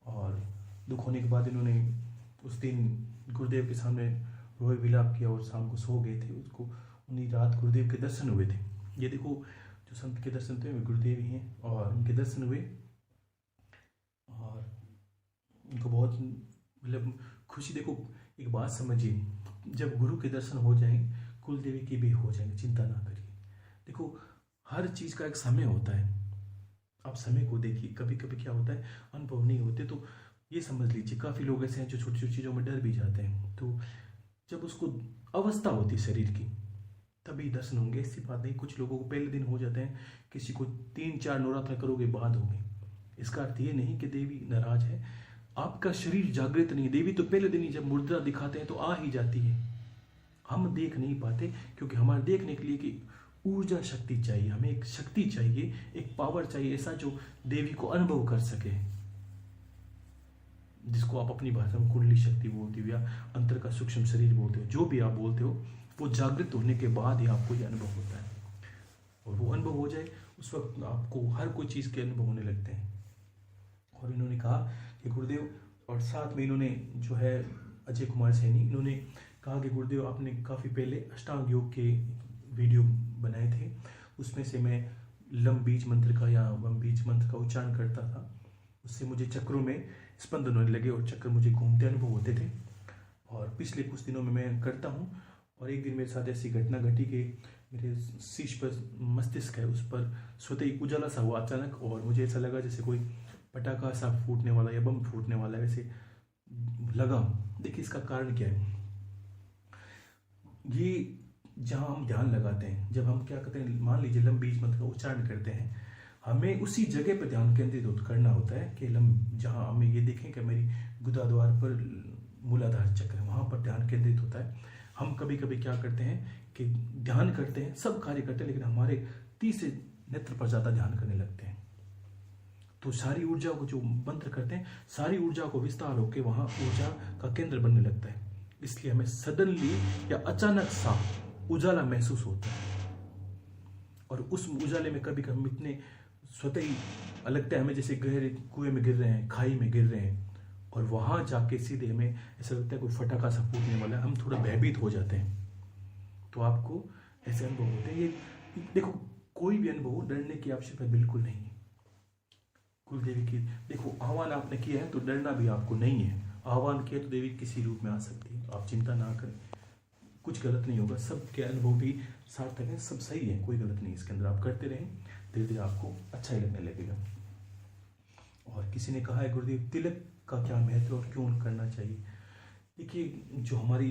और दुख होने के बाद इन्होंने उस दिन गुरुदेव के सामने रोए विलाप किया और शाम को सो गए थे। उसको उन्हीं रात गुरुदेव के दर्शन हुए थे। ये देखो, जो संत के दर्शन थे वे गुरुदेव ही हैं, और उनके दर्शन हुए और उनको बहुत मतलब खुशी। देखो, एक बात समझिए, जब गुरु के दर्शन हो जाएं, कुल देवी के भी हो जाएंगे, चिंता ना करिए। देखो, हर चीज़ का एक समय होता है, आप समय को देखिए। कभी कभी क्या होता है, अनुभव नहीं होते, तो ये समझ लीजिए काफ़ी लोग ऐसे हैं जो छोटी छोटी चीज़ों में डर भी जाते हैं। तो जब उसको अवस्था होती है शरीर की, तभी दर्शन होंगे। ऐसी बात नहीं, कुछ लोगों को पहले दिन हो जाते हैं, किसी को 3-4 नवरात्र करोगे बाद होंगे। इसका अर्थ ये नहीं कि देवी नाराज है, आपका शरीर जागृत नहीं है। देवी तो पहले दिन ही जब मुद्रा दिखाते हैं तो आ ही जाती है, हम देख नहीं पाते, क्योंकि हमारे देखने के लिए कि ऊर्जा शक्ति चाहिए, हमें एक शक्ति चाहिए, एक पावर चाहिए ऐसा जो देवी को अनुभव कर सके, जिसको आप अपनी भाषा में कुंडली शक्ति बोलते हो या अंतर का सूक्ष्म शरीर बोलते हो, जो भी आप बोलते हो, वो जागृत होने के बाद ही आपको ये अनुभव होता है। और वो अनुभव हो जाए उस वक्त आपको हर कोई चीज़ के अनुभव होने लगते हैं। और इन्होंने कहा कि गुरुदेव, और साथ में इन्होंने जो है अजय कुमार सैनी, इन्होंने कहा कि गुरुदेव आपने काफ़ी पहले अष्टांग योग के वीडियो बनाए थे, उसमें से मैं लम बीज मंत्र का या वम बीज मंत्र का उच्चारण करता था, उससे मुझे चक्रों में स्पंदन होने लगे और चक्र मुझे घूमते अनुभव होते थे। और पिछले कुछ दिनों में मैं करता हूँ, और एक दिन मेरे साथ ऐसी घटना घटी कि मेरे शीश पर मस्तिष्क है, उस पर स्वतः ही उजाला सा हुआ अचानक, और मुझे ऐसा लगा जैसे कोई पटाखा सा फूटने वाला या बम फूटने वाला है, वैसे लगा। देखिए, इसका कारण क्या है, ये जहाँ हम ध्यान लगाते हैं, जब हम क्या करते हैं, मान लीजिए लम बीज मंत्र का उच्चारण करते हैं, हमें उसी जगह पर ध्यान केंद्रित करना होता है कि लम, जहाँ हमें ये देखें कि मेरी गुदा द्वार पर मूलाधार चक्र है, वहाँ पर ध्यान केंद्रित होता है। हम कभी कभी क्या करते हैं कि ध्यान करते हैं, सब कार्य करते हैं, लेकिन हमारे तीसरे नेत्र पर ज़्यादा ध्यान करने लगते हैं। तो सारी ऊर्जा को जो मंत्र करते हैं, सारी ऊर्जा को विस्तार होकर वहाँ ऊर्जा का केंद्र बनने लगता है। इसलिए हमें सडनली या अचानक सा उजाला महसूस होता है, और उस उजाले में कभी कभी इतने स्वतः ही लगता है हमें जैसे गहरे कुएं में गिर रहे हैं, खाई में गिर रहे हैं, और वहां जाके सीधे हमें ऐसा लगता है कोई फटाका सा फूटने वाला है, हम थोड़ा भयभीत हो जाते हैं। तो आपको ऐसे अनुभव होते हैं। ये देखो, कोई भी अनुभव डरने की आवश्यकता बिल्कुल नहीं है। कुलदेवी की देखो, आह्वान आपने किया है तो डरना भी आपको नहीं है। आह्वान किया तो देवी किसी रूप में आ सकती है, आप चिंता ना करें, कुछ गलत नहीं होगा। सबके अनुभव भी सार्थक है, सब सही है, कोई गलत नहीं इसके अंदर। आप करते रहें, धीरे धीरे आपको अच्छा ही लगने लगेगा। और किसी ने कहा है गुरुदेव, तिलक का क्या महत्व और क्यों करना चाहिए। देखिए, जो हमारी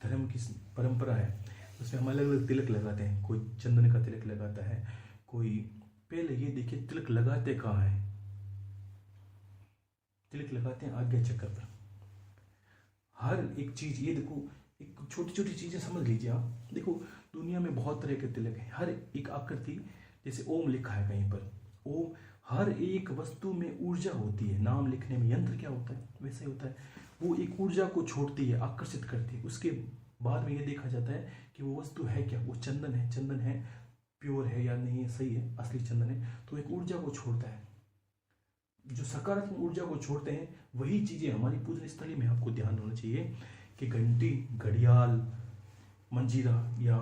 धर्म की परंपरा है उसमें हम अलग अलग तिलक लगाते हैं। कोई चंदन का तिलक लगाता है, कोई, पहले ये देखिए तिलक लगाते कहाँ है, तिलक लगाते हैं आज्ञा चक्र पर। हर एक चीज, ये देखो, एक छोटी छोटी चीजें समझ लीजिए आप। देखो, दुनिया में बहुत तरह के तिलक हैं, हर एक आकृति, जैसे ओम लिखा है कहीं पर, ओम, हर एक वस्तु में ऊर्जा होती है। नाम लिखने में यंत्र क्या होता है, वैसे ही होता है, वो एक ऊर्जा को छोड़ती है, आकर्षित करती है। उसके बाद में ये देखा जाता है कि वो वस्तु है क्या, वो चंदन है, चंदन है, प्योर है या नहीं है, सही है, असली चंदन है, तो एक ऊर्जा को छोड़ता है। जो सकारात्मक ऊर्जा को छोड़ते हैं वही चीजें हमारी पूजन स्थली में। आपको ध्यान होना चाहिए कि घंटी, घड़ियाल, मंजीरा या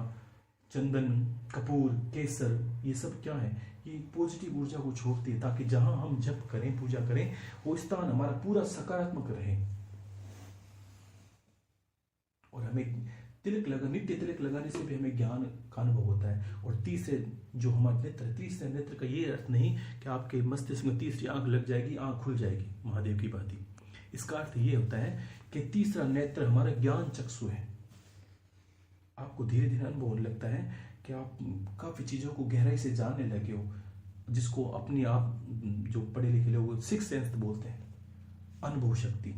चंदन, कपूर, केसर, ये सब क्या है, ये पॉजिटिव ऊर्जा को छोड़ती है, ताकि जहां हम जप करें, पूजा करें, वो स्थान हमारा पूरा सकारात्मक रहे। और हमें तिलक लगा, नित्य तिलक लगाने से भी हमें ज्ञान का अनुभव होता है। और तीसरे जो हमारे नेत्र, तीसरे नेत्र का ये अर्थ नहीं कि आपके मस्तिष्क में तीसरी आंख लग जाएगी, आंख खुल जाएगी, महादेव की भांति। इसका अर्थ ये होता है कि तीसरा नेत्र हमारा ज्ञान चक्षु है। आपको धीरे धीरे अनुभव होने लगता है कि आप काफी चीजों को गहराई से जानने लगे हो, जिसको अपनी आप जो पढ़े लिखे लोग सिक्स सेंस बोलते हैं, अनुभव शक्ति,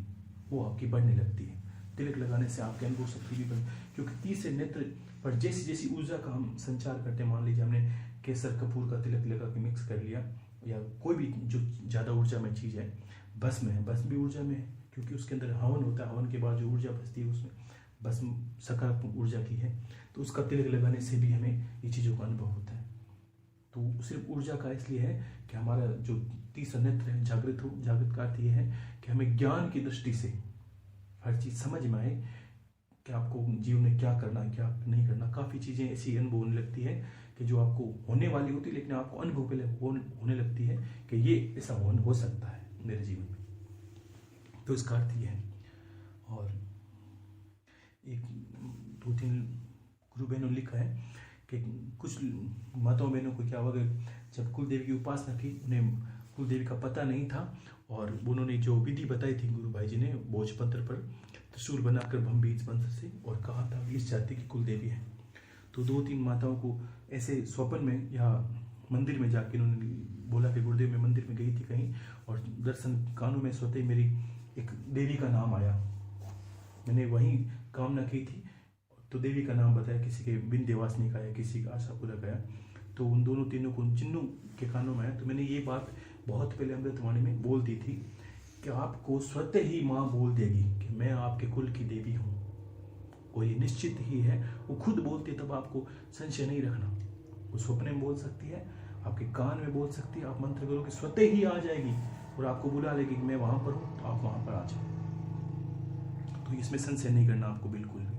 वो आपकी बढ़ने लगती है। तिलक लगाने से आपकी अनुभव शक्ति भी बढ़, क्योंकि तीसरे नेत्र पर जैसी जैसी ऊर्जा का हम संचार करते हैं, मान लीजिए हमने केसर कपूर का तिलक लगा के मिक्स कर लिया, या कोई भी जो ज्यादा ऊर्जा में चीज है, भस्म है, भस्म भी ऊर्जा में है, क्योंकि उसके अंदर हवन होता है, हवन के बाद जो ऊर्जा बचती है उसमें भस्म सकारात्मक ऊर्जा की है, तो उसका तिलक लगाने से भी हमें ये चीजों का अनुभव होता है। तो सिर्फ ऊर्जा का इसलिए है कि हमारा जो तीसरा नेत्र है जागृत हो। जागृत का अर्थ ये है कि हमें ज्ञान की दृष्टि से हर चीज़ समझ में आए कि आपको जीवन में क्या करना है, क्या नहीं करना। काफ़ी चीज़ें ऐसी अनुभव होने लगती है कि जो आपको होने वाली होती है, लेकिन आपको अनुभव पहले होने लगती है कि ये ऐसा हो सकता है मेरे जीवन में। तो इसका अर्थ ये है। और एक 2-3 गुरु बहनों ने लिखा है कि कुछ माताओं बहनों को क्या हुआ, जब कुलदेवी की उपासना की, उन्हें कुलदेवी का पता नहीं था और उन्होंने जो विधि बताई थी गुरु भाई जी ने भोजपत्र पर त्रिशूल बनाकर भंबीज मंत्र से, और कहा था इस जाति की कुलदेवी है। तो 2-3 माताओं को ऐसे स्वप्न में या मंदिर में जाके उन्होंने बोला कि गुरुदेव मैं मंदिर में गई थी कहीं और दर्शन कानों में सोते ही मेरी एक देवी का नाम आया, मैंने वहीं कामना की थी तो देवी का नाम बताया, किसी के विंध्यवासिनी का या किसी का आशापुरा का। तो उन दोनों तीनों को चिन्नू के कानों में आया। तो मैंने ये बात बहुत पहले अमृतवाणी में बोल दी थी कि आपको स्वतः ही माँ बोल देगी कि मैं आपके कुल की देवी हूँ, और ये निश्चित ही है। वो खुद बोलती है, तब आपको संशय नहीं रखना। वो स्वप्न में बोल सकती है, आपके कान में बोल सकती है, आप मंत्र करोगे स्वतः ही आ जाएगी और आपको बुला लेगी कि मैं वहां पर हूँ, तो आप वहां पर आ जाओ। तो इसमें संशय नहीं करना आपको बिल्कुल भी।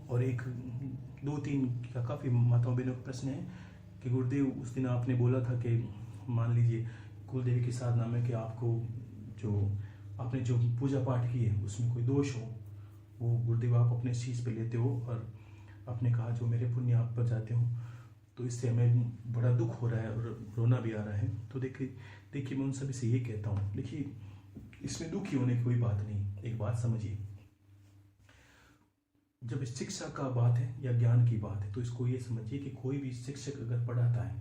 और एक 2-3 का काफ़ी माताओं बहनों का प्रश्न है कि गुरुदेव उस दिन आपने बोला था कि मान लीजिए कुलदेवी की साधना में कि आपको जो आपने जो पूजा पाठ की है उसमें कोई दोष हो, वो गुरुदेव आप अपने शीश पे लेते हो, और आपने कहा जो मेरे पुण्य आप पर जाते हो, तो इससे हमें बड़ा दुख हो रहा है और रोना भी आ रहा है। तो देखिए मैं उन सभी से ये कहता हूँ, देखिए इसमें दुखी होने की कोई बात नहीं। एक बात समझिए, जब शिक्षा का बात है या ज्ञान की बात है तो इसको ये समझिए कि कोई भी शिक्षक अगर पढ़ाता है,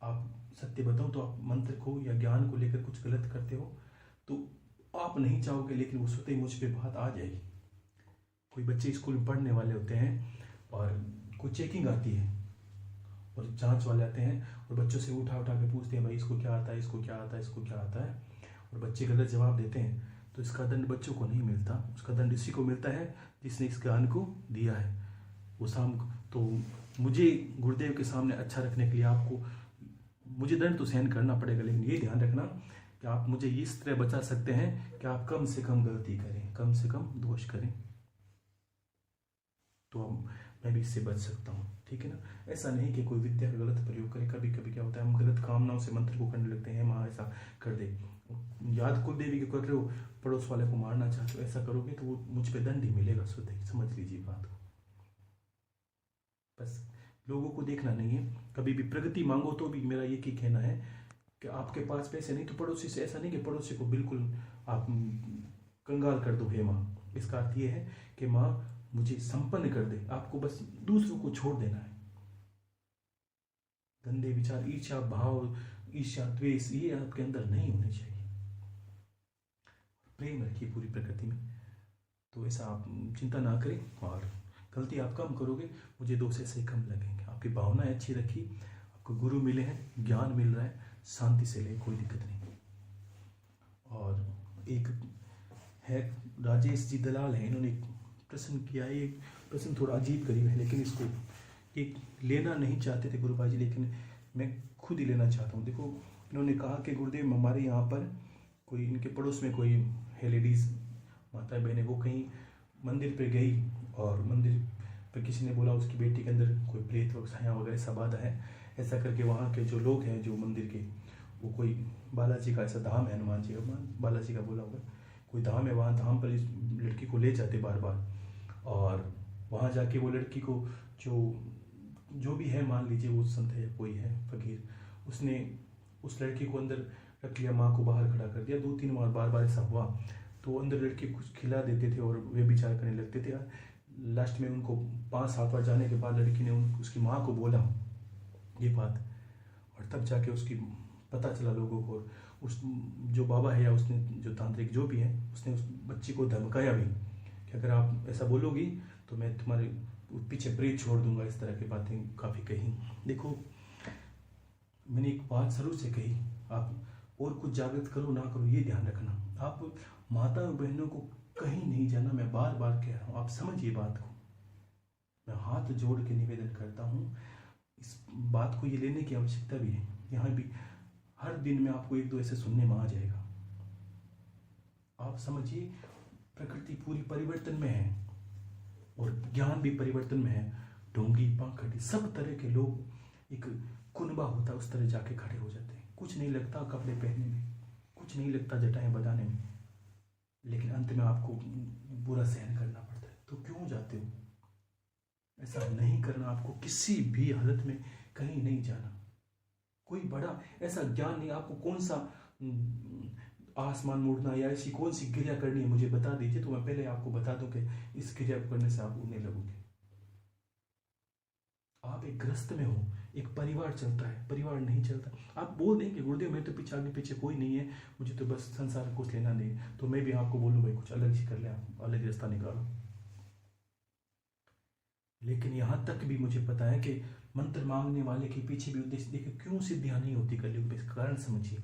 आप सत्य बताओ तो आप मंत्र को या ज्ञान को लेकर कुछ गलत करते हो तो आप नहीं चाहोगे, लेकिन वो स्वतः ही मुझ पे बात आ जाएगी। कोई बच्चे स्कूल में पढ़ने वाले होते हैं और कोई चेकिंग आती है और जांच वाले आते हैं और बच्चों से उठा के पूछते हैं भाई इसको क्या आता है, इसको क्या आता है, इसको क्या आता है, और बच्चे गलत जवाब देते हैं, तो इसका दंड बच्चों को नहीं मिलता, उसका दंड इसी को मिलता है जिसने इस ज्ञान को दिया है। वो तो मुझे गुरुदेव के सामने अच्छा रखने के लिए आपको मुझे दंड तो सहन करना पड़ेगा, लेकिन ये ध्यान रखना कि आप मुझे इस तरह बचा सकते हैं कि आप कम से कम गलती करें, कम से कम दोष करें, तो मैं भी इससे बच सकता हूँ। ठीक है ना। ऐसा नहीं कि कोई विद्या का गलत प्रयोग करे। कभी कभी क्या होता है, हम गलत कामनाओं से मंत्र को करने लगते हैं, माँ ऐसा कर दे, याद कुल देवी के कर रहे हो, पड़ोस वाले को मारना चाहते हो, ऐसा करोगे तो वो मुझ पे दंड ही मिलेगा स्वतः। समझ लीजिए बात को। बस लोगों को देखना नहीं है। कभी भी प्रगति मांगो तो भी मेरा ये कहना है कि आपके पास पैसे नहीं तो पड़ोसी से, ऐसा नहीं कि पड़ोसी को बिल्कुल आप कंगाल कर दो हे माँ। इसका अर्थ ये है कि माँ मुझे संपन्न कर दे, आपको बस दूसरों को छोड़ देना है। गंदे विचार, ईर्ष्या भाव, ईर्ष्या द्वेष, ये आपके अंदर नहीं होने चाहिए। प्रेम रखिए पूरी प्रकृति में। तो ऐसा आप चिंता ना करें, और गलती आप कम करोगे, मुझे दोष ऐसे ही कम लगेंगे। आपकी भावनाएं अच्छी रखी, आपको गुरु मिले हैं, ज्ञान मिल रहा है, शांति से ले, कोई दिक्कत नहीं। और एक है राजेश जी दलाल है, इन्होंने प्रश्न किया है। ये प्रश्न थोड़ा अजीब करीब है, लेकिन इसको एक लेना नहीं चाहते थे गुरु भाई जी, लेकिन मैं खुद ही लेना चाहता हूँ। देखो, इन्होंने कहा कि गुरुदेव हमारे यहाँ पर कोई, इनके पड़ोस में कोई है लेडीज़ माता बहनें, वो कहीं मंदिर पे गई और मंदिर पे किसी ने बोला उसकी बेटी के अंदर कोई प्रेत व छाया वगैरह सब बाधा है। ऐसा करके वहाँ के जो लोग हैं, जो मंदिर के, वो कोई बालाजी का ऐसा धाम है, हनुमान जी का, बालाजी का बोला होगा, कोई धाम है, वहाँ धाम पर इस लड़की को ले जाते बार बार, और वहाँ जाके वो लड़की को जो भी है, मान लीजिए वो संत है, कोई है फकीर, उसने उस लड़की को अंदर रख लिया, माँ को बाहर खड़ा कर दिया। 2-3 बार ऐसा हुआ, तो अंदर लड़की कुछ खिला देते थे और वे विचार करने लगते थे। लास्ट में उनको 5-7 बार जाने के बाद लड़की ने उसकी माँ को बोला ये बात, और तब जाके उसकी पता चला लोगों को। उस जो बाबा है या उसने जो तांत्रिक जो भी है, उसने उस बच्ची को धमकाया भी कि अगर आप ऐसा बोलोगी तो मैं तुम्हारे पीछे प्रेत छोड़ दूंगा। इस तरह की बातें काफ़ी कही। देखो, मैंने एक बात शुरू से कही, आप और कुछ जागृत करो ना करो, ये ध्यान रखना। आप माता और बहनों को कहीं नहीं जाना, मैं बार बार कह रहा हूँ, आप समझिए बात को। मैं हाथ जोड़ के निवेदन करता हूँ, इस बात को ये लेने की आवश्यकता भी है। यहाँ भी हर दिन में आपको एक दो ऐसे सुनने में आ जाएगा। आप समझिए, प्रकृति पूरी परिवर्तन में है और ज्ञान भी परिवर्तन में है। ढोंगी, पाखंडी, सब तरह के लोग एक कुनबा होता है उस तरह जाके खड़े हो जाते हैं। कुछ नहीं लगता कपड़े पहनने में, कुछ नहीं लगता जटाएं बधाने में, लेकिन अंत में आपको बुरा सहन करना पड़ता है। तो क्यों जाते हो? ऐसा नहीं करना। आपको किसी भी हालत में कहीं नहीं जाना। कोई बड़ा ऐसा ज्ञान नहीं। आपको कौन सा आसमान मोड़ना या ऐसी कौन सी क्रिया करनी है मुझे बता दीजिए, तो मैं पहले आपको बता दूं कि इस क्रिया को करने से आप उड़ने लगोगे। आप एक ग्रस्त में हो, एक परिवार चलता है, परिवार नहीं चलता। आप बोल देंगे गुरुदेव मेरे तो पीछे आगे पीछे कोई नहीं है, मुझे तो बस संसार कुछ लेना नहीं, तो मैं भी आपको बोलूँ भाई कुछ अलग ही कर ले, आप अलग रास्ता निकालो। लेकिन यहां तक भी मुझे पता है कि मंत्र मांगने वाले के पीछे भी उद्देश्य, देखिए क्यों सिद्धियां नहीं होती कलयुग में, इसका कारण समझिए।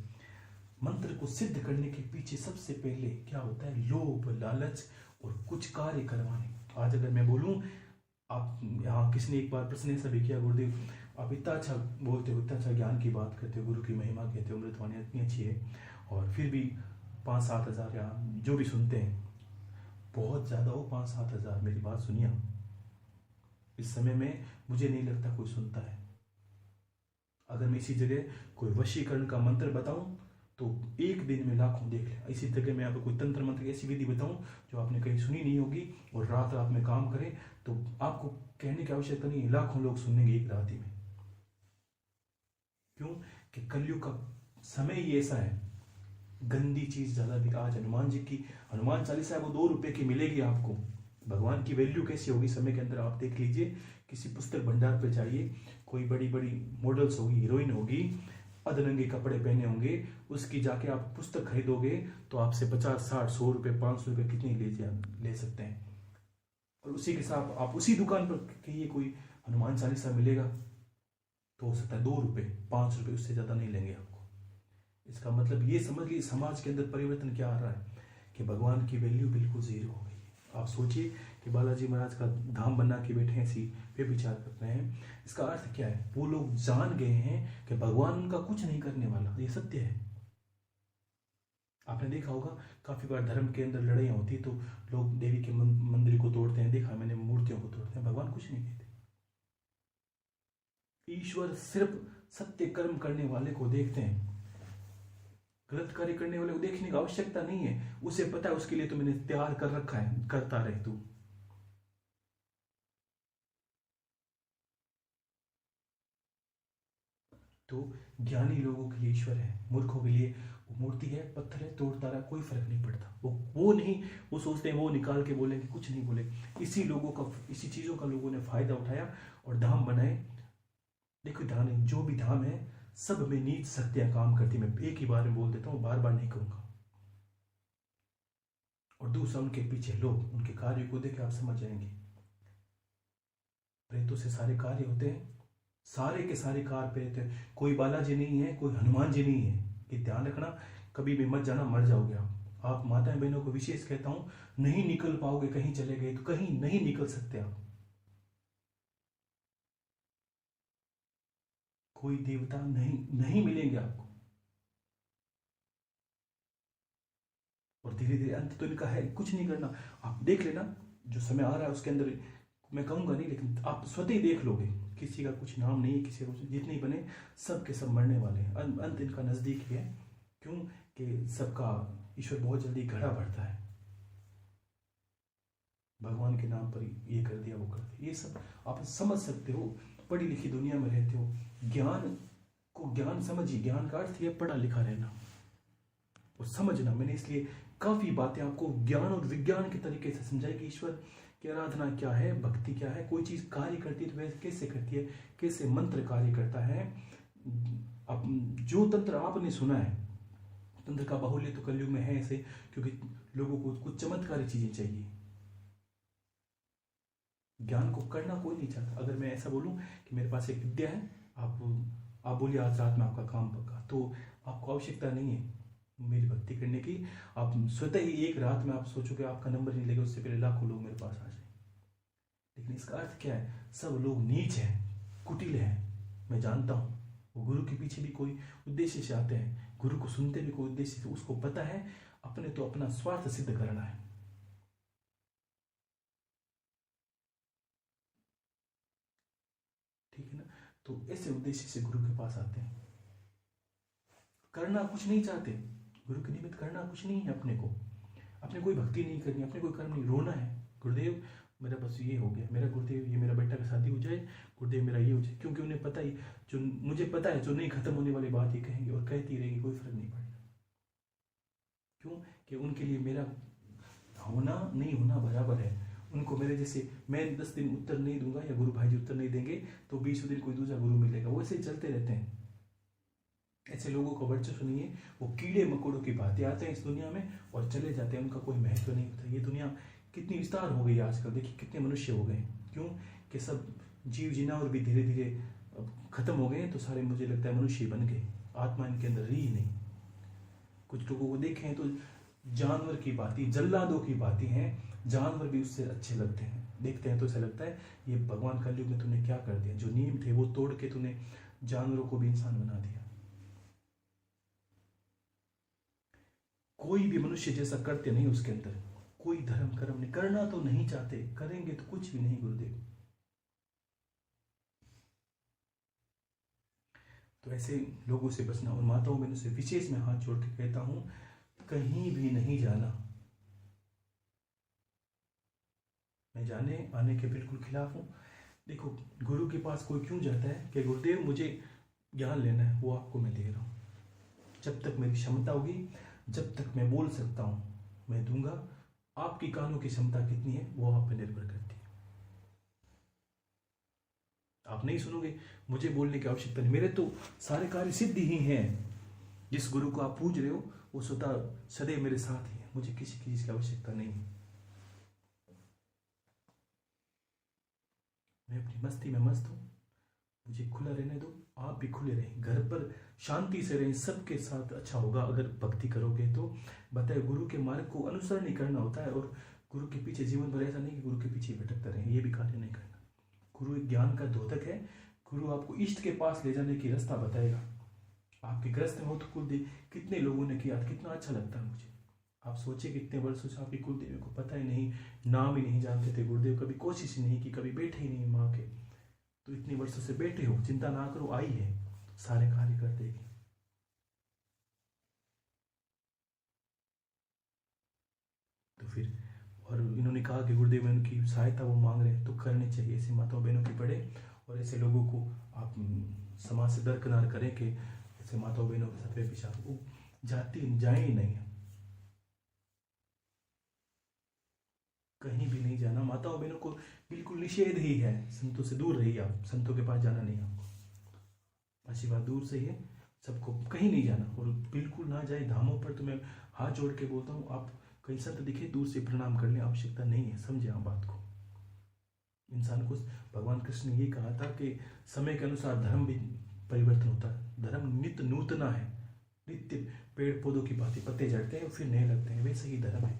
मंत्र को सिद्ध करने के पीछे सबसे पहले क्या होता है? लोभ, लालच और कुछ कार्य करवाने। आज अगर मैं बोलूं, आप यहाँ किसी ने एक बार प्रश्न ऐसा भी किया, गुरुदेव आप इतना अच्छा बोलते हो, इतना अच्छा ज्ञान की बात करते हो, गुरु की महिमा कहते हो, अमृतवाणी इतनी अच्छी है, और फिर भी 5-7 हज़ार या जो भी सुनते हैं बहुत ज़्यादा हो। 5-7 हज़ार, मेरी बात सुनिए, इस समय में मुझे नहीं लगता कोई सुनता है। अगर मैं इसी जगह कोई वशीकरण का मंत्र बताऊं तो एक दिन में लाखों देख ले। इसी जगह मैं आपको कोई तंत्र मंत्र की ऐसी विधि बताऊं जो आपने कहीं सुनी नहीं होगी और रात रात में काम करे, तो आपको कहने की आवश्यकता नहीं है, लाखों लोग सुनेंगे एक रात ही में। क्यों? कि कलयुग का समय ही ऐसा है, गंदी चीज ज्यादा भी। आज हनुमान जी की हनुमान चालीसा है, वो 2 रुपए की मिलेगी आपको। भगवान की वैल्यू कैसी होगी समय के अंदर आप देख लीजिए। किसी पुस्तक भंडार पे जाइए, कोई बड़ी बड़ी मॉडल्स होगी, हीरोइन होगी, अधरंगे कपड़े पहने होंगे, उसकी जाके आप पुस्तक खरीदोगे तो आपसे 50, 60, 100 रुपए, 500 रुपए कितनी ले सकते हैं। और उसी के साथ आप उसी दुकान पर कहिए कोई हनुमान चालीसा मिलेगा तो हो सकता है 2 रुपए, 5 रुपए, उससे ज्यादा नहीं लेंगे आपको। इसका मतलब ये समझ लीजिए समाज के अंदर परिवर्तन क्या आ रहा है कि भगवान की वैल्यू बिल्कुल जीरो हो गई है। आप सोचिए कि बालाजी महाराज का धाम बना के बैठे हैं, ऐसी वे विचार कर रहे हैं। इसका अर्थ क्या है? वो लोग जान गए हैं कि भगवान उनका कुछ नहीं करने वाला, ये सत्य है। आपने देखा होगा काफी बार धर्म के अंदर लड़ाइयां होती तो लोग देवी के मंदिर को तोड़ते हैं, देखा मैंने, मूर्तियों को तोड़ते हैं, भगवान कुछ नहीं कहते। ईश्वर सिर्फ सत्य कर्म करने वाले को देखते हैं, गलत कार्य करने वाले को देखने की आवश्यकता नहीं है। उसे पता है उसके लिए तो मैंने तैयार कर रखा है, करता रहे तू। तो ज्ञानी लोगों के लिए ईश्वर है, मूर्खों के लिए वो मूर्ति है, पत्थर है, तोड़ता रहा, कोई फर्क नहीं पड़ता। वो नहीं, वो सोचते हैं वो निकाल के बोलेंगे, कुछ नहीं बोले। इसी चीजों का लोगों ने फायदा उठाया और धाम बनाए। देखो धाम, जो भी धाम है सब में नीच शक्तियां काम करती। मैं एक ही बार में बोल देता हूँ, बार बार नहीं कहूंगा। और दूसरा, उनके पीछे लोग, उनके कार्य को देख आप समझ जाएंगे। प्रेतों से सारे कार्य होते हैं, सारे के सारे कार्य प्रेत है। कोई बालाजी नहीं है, कोई हनुमान जी नहीं है, ये ध्यान रखना। कभी भी मत जाना, मर जाओगे आप माताएं बहनों को विशेष कहता हूं, नहीं निकल पाओगे, कहीं चले गए तो कहीं नहीं निकल सकते आप। कोई देवता नहीं मिलेंगे आपको। और धीरे धीरे अंत तो इनका है, कुछ नहीं करना। आप देख लेना जो समय आ रहा है उसके अंदर, मैं कहूंगा नहीं लेकिन आप स्वतः ही देख लोगे, किसी का कुछ नाम नहीं है, किसी को जितने बने सब के सब मरने वाले हैं। अंत इनका नजदीक ही है। क्यों? कि सबका ईश्वर बहुत जल्दी घड़ा भरता है। भगवान के नाम पर ये कर दिया, वो कर दिया, ये सब आप समझ सकते हो। पढ़ी लिखी दुनिया में रहते हो, ज्ञान समझिए। ज्ञान का अर्थ है पढ़ा लिखा रहना और समझना। मैंने इसलिए काफी बातें आपको ज्ञान और विज्ञान के तरीके से समझाई कि ईश्वर की आराधना क्या है, भक्ति क्या है, कोई चीज कार्य करती है तो वैसे कैसे करती है, कैसे मंत्र कार्य करता है। अब जो तंत्र आपने सुना है, तंत्र का बाहुल्य तो कलयुग में है ऐसे, क्योंकि लोगों को कुछ चमत्कारी चीजें चाहिए। ज्ञान को करना कोई नहीं चाहता। अगर मैं ऐसा बोलूं कि मेरे पास एक विद्या है, आप बोलिए आज रात में आपका काम पक्का, तो आपको आवश्यकता नहीं है मेरी भक्ति करने की। आप स्वतः ही एक रात में आप सोचोगे आपका नंबर नहीं लेगा, उससे पहले लाखों लोग मेरे पास आ जाए। लेकिन इसका अर्थ क्या है? सब लोग नीच हैं, कुटिल हैं, मैं जानता हूँ वो गुरु के पीछे भी कोई उद्देश्य से आते हैं, गुरु को सुनते भी कोई उद्देश्य से। उसको पता है अपने तो अपना स्वार्थ सिद्ध करना है। ठीक है ना। तो ऐसे उद्देश्य से गुरु के पास आते हैं, करना कुछ नहीं चाहते, गुरु के निमित्त करना कुछ नहीं है अपने को, अपने कोई भक्ति नहीं करनी, अपने कोई कर्म नहीं, रोना है गुरुदेव मेरा बस ये हो गया, मेरा गुरुदेव ये मेरा बेटा का शादी हो जाए, गुरुदेव मेरा ये हो जाए। क्योंकि उन्हें पता ही, जो मुझे पता है जो नहीं खत्म होने वाली बात ये कहेंगे और कहती रहेंगी, कोई फर्क नहीं पड़ेगा। क्यों कि उनके लिए मेरा होना नहीं होना बराबर है। उनको मेरे जैसे मैं 10 दिन उत्तर नहीं दूंगा या गुरु भाई जी उत्तर नहीं देंगे तो 20 दिन कोई दूसरा गुरु मिलेगा, वो ऐसे चलते रहते हैं। ऐसे लोगों को वर्चस्व नहीं है, वो कीड़े मकोड़ों की बातें आते हैं इस दुनिया में और चले जाते हैं, उनका कोई महत्व नहीं होता। ये दुनिया कितनी विस्तार हो गई है आजकल, देखिए कितने मनुष्य हो गए। क्यों कि सब जीव जिनावर भी धीरे धीरे खत्म हो गए, तो सारे मुझे लगता है मनुष्य बन गए, आत्मा इनके अंदर रही नहीं। कुछ लोगों को देखें तो जानवर की बातें, जल्लादों की बातें हैं, जानवर भी उससे अच्छे लगते हैं, देखते हैं तो ऐसा लगता है ये भगवान कलयुग में तूने क्या कर दिया, जो नियम थे वो तोड़ के तूने जानवरों को भी इंसान बना दिया। कोई भी मनुष्य जैसा करते नहीं, उसके अंदर कोई धर्म कर्म नहीं, करना तो नहीं चाहते, करेंगे तो कुछ भी नहीं गुरुदेव। तो ऐसे लोगों से बचना। और माताओं बहनों से विशेष मैं हाथ जोड़ के कहता हूं, कहीं भी नहीं जाना। मैं जाने आने के बिल्कुल खिलाफ हूं। देखो गुरु के पास कोई क्यों जाता है कि गुरुदेव मुझे ज्ञान लेना है, वो आपको मैं दे रहा हूं, जब तक मेरी क्षमता होगी, जब तक मैं बोल सकता हूं मैं दूंगा। आपकी कानों की क्षमता कितनी है वो आप पे निर्भर करती है। आप नहीं सुनोगे, मुझे बोलने की आवश्यकता नहीं, मेरे तो सारे कार्य सिद्ध ही हैं। जिस गुरु को आप पूज रहे हो वो स्वतः सदैव मेरे साथ ही है, मुझे किसी चीज की आवश्यकता नहीं है। मैं अपनी मस्ती में मस्त हूं, मुझे खुला रहने दो, आप भी खुले रहें, घर पर शांति से रहें, सबके साथ अच्छा होगा अगर भक्ति करोगे तो। बताए गुरु के मार्ग को अनुसरण ही करना होता है, और गुरु के पीछे जीवन भर ऐसा नहीं कि गुरु के पीछे भटकते रहें, ये भी कार्य नहीं करना। गुरु एक ज्ञान का द्योतक है, गुरु आपको इष्ट के पास ले जाने की रास्ता बताएगा। आपके ग्रस्त में हो तो कुलदेव कितने लोगों ने किया, कितना अच्छा लगता है मुझे। आप सोचिए कितने वर्षों से आपकी कुलदेवी को पता ही नहीं, नाम ही नहीं जानते थे गुरुदेव, कभी कोशिश ही नहीं की, कभी बैठे ही नहीं माँ के, तो इतने वर्षों से बैठे हो, चिंता ना करो, आई है, सारे कार्य कर देगी। तो फिर और इन्होंने कहा कि गुरुदेव उनकी सहायता वो मांग रहे हैं तो करनी चाहिए, ऐसी माताओं बहनों की पड़े। और ऐसे लोगों को आप समाज से दरकिनार करें कि ऐसे माताओं बहनों के साथ व्यभिचार वो जाती जाए ही नहीं, कहीं भी नहीं जाना। माताओं बहनों को बिल्कुल निषेध ही है, संतों से दूर रहिए, आप संतों के पास जाना नहीं आपको, अच्छी बात दूर से ही है, सबको कहीं नहीं जाना और बिल्कुल ना जाए धामों पर। तो मैं हाथ जोड़ के बोलता हूँ, आप कहीं संत दिखे दूर से प्रणाम करने आवश्यकता नहीं है, समझे आप बात को। इंसान को भगवान कृष्ण ने ये कहा था कि समय के अनुसार धर्म भी परिवर्तन होता है, धर्म नित्य नूतना है, नित्य पेड़ पौधों की भांति पत्ते झड़ते हैं फिर नए लगते हैं, वैसे ही धर्म है।